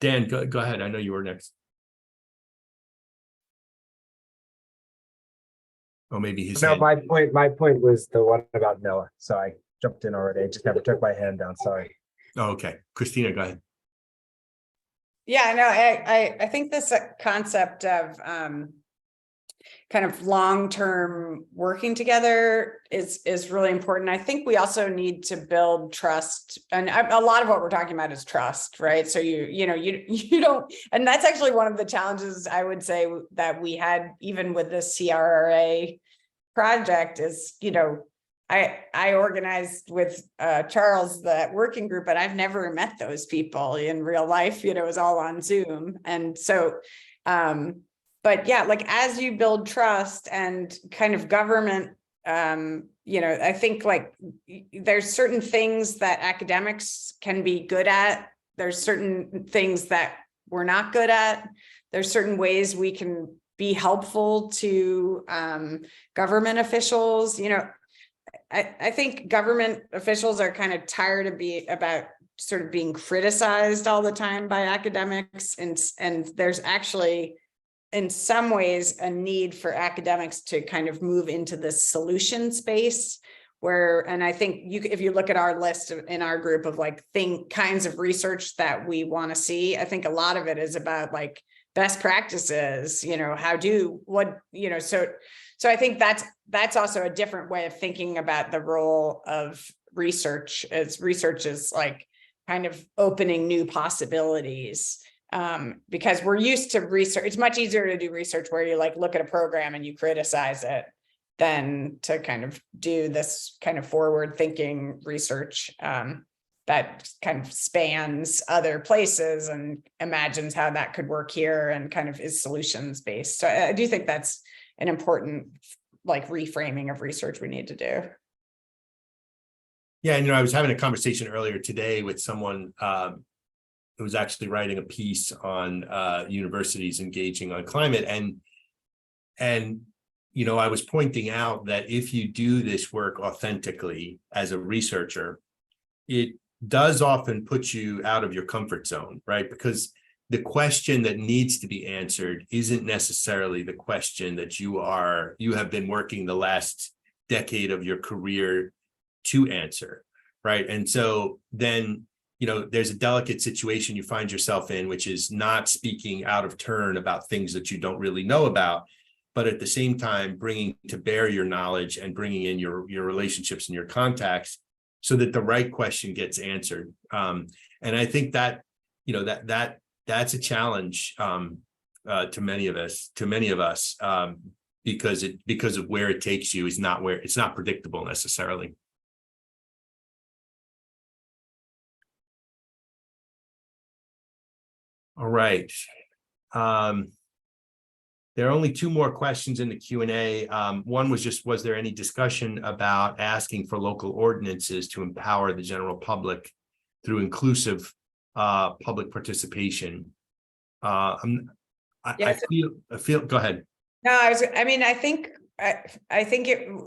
Dan, go ahead. I know you were next. Oh, maybe his hand. My point was the one about Noah. So I jumped in already. I just never took my hand down. Sorry. Oh, okay. Christina, go ahead. Yeah, no, I think this concept of kind of long-term working together is really important. I think we also need to build trust, and a lot of what we're talking about is trust, right? So you don't, and that's actually one of the challenges I would say that we had even with the CRRA project is, I organized with Charles that working group, but I've never met those people in real life. It was all on Zoom, and so but yeah, like as you build trust and kind of government I think like there's certain things that academics can be good at. There's certain things that we're not good at. There's certain ways we can be helpful to government officials. I think government officials are kind of tired about sort of being criticized all the time by academics, and there's actually in some ways a need for academics to kind of move into the solution space and I think if you look at our list in our group of like kinds of research that we want to see, I think a lot of it is about like best practices, so I think that's also a different way of thinking about the role of research, as research is like kind of opening new possibilities. Because we're used to research. It's much easier to do research where you like look at a program and you criticize it than to kind of do this kind of forward thinking research that kind of spans other places and imagines how that could work here and kind of is solutions based. So I do think that's an important like reframing of research we need to do. Yeah, and I was having a conversation earlier today with someone who was actually writing a piece on universities engaging on climate, and I was pointing out that if you do this work authentically as a researcher, it does often put you out of your comfort zone, right? Because the question that needs to be answered isn't necessarily the question that you have been working the last decade of your career to answer, right? And so then there's a delicate situation you find yourself in, which is not speaking out of turn about things that you don't really know about, but at the same time, bringing to bear your knowledge and bringing in your relationships and your contacts so that the right question gets answered. And I think that, that's a challenge to many of us, because of where it takes you is not where it's not predictable necessarily. All right. There are only two more questions in the Q&A. One was there any discussion about asking for local ordinances to empower the general public through inclusive public participation? I feel, go ahead. No, I think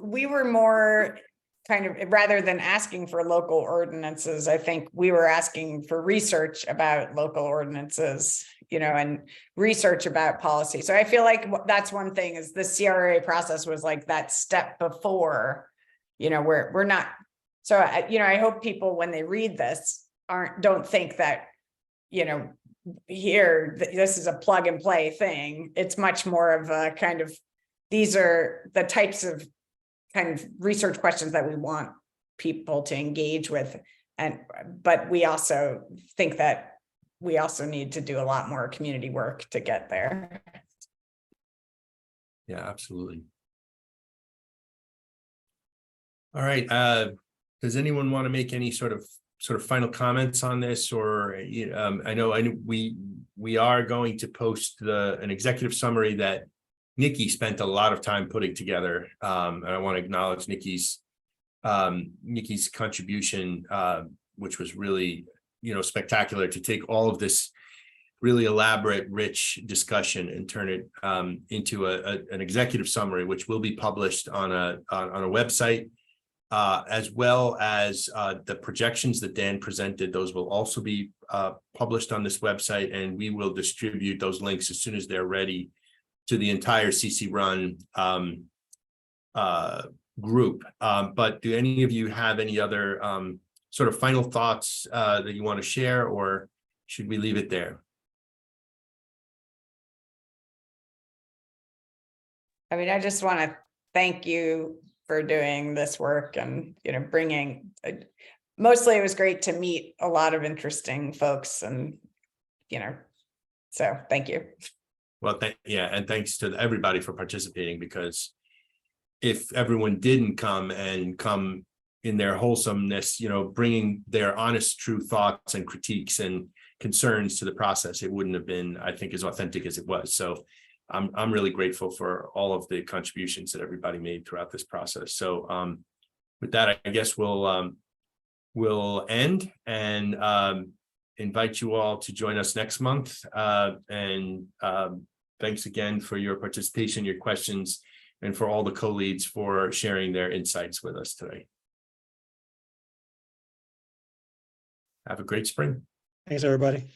we were more kind of, rather than asking for local ordinances, I think we were asking for research about local ordinances, and research about policy. So I feel like that's one thing is the CRA process was like that step before, we're not. So, I hope people, when they read this, don't think that, this is a plug and play thing. It's much more of a kind of, these are the types of kind of research questions that we want people to engage with. But we also think that we also need to do a lot more community work to get there. Yeah, absolutely. All right. Does anyone want to make any sort of final comments on this? Or I know we are going to post an executive summary that Nikki spent a lot of time putting together, and I want to acknowledge Nikki's contribution, which was really spectacular, to take all of this really elaborate, rich discussion and turn it into an executive summary, which will be published on a website, as well as the projections that Dan presented. Those will also be published on this website, and we will distribute those links as soon as they're ready to the entire CCRUN group. But do any of you have any other sort of final thoughts that you want to share, or should we leave it there? I just want to thank you for doing this work and, bringing, mostly it was great to meet a lot of interesting folks and, so thank you. Well, and thanks to everybody for participating, because if everyone didn't come in their wholesomeness, bringing their honest, true thoughts and critiques and concerns to the process, it wouldn't have been, I think, as authentic as it was. So I'm really grateful for all of the contributions that everybody made throughout this process. So with that, I guess we'll end and invite you all to join us next month. Thanks again for your participation, your questions, and for all the co-leads for sharing their insights with us today. Have a great spring. Thanks, everybody.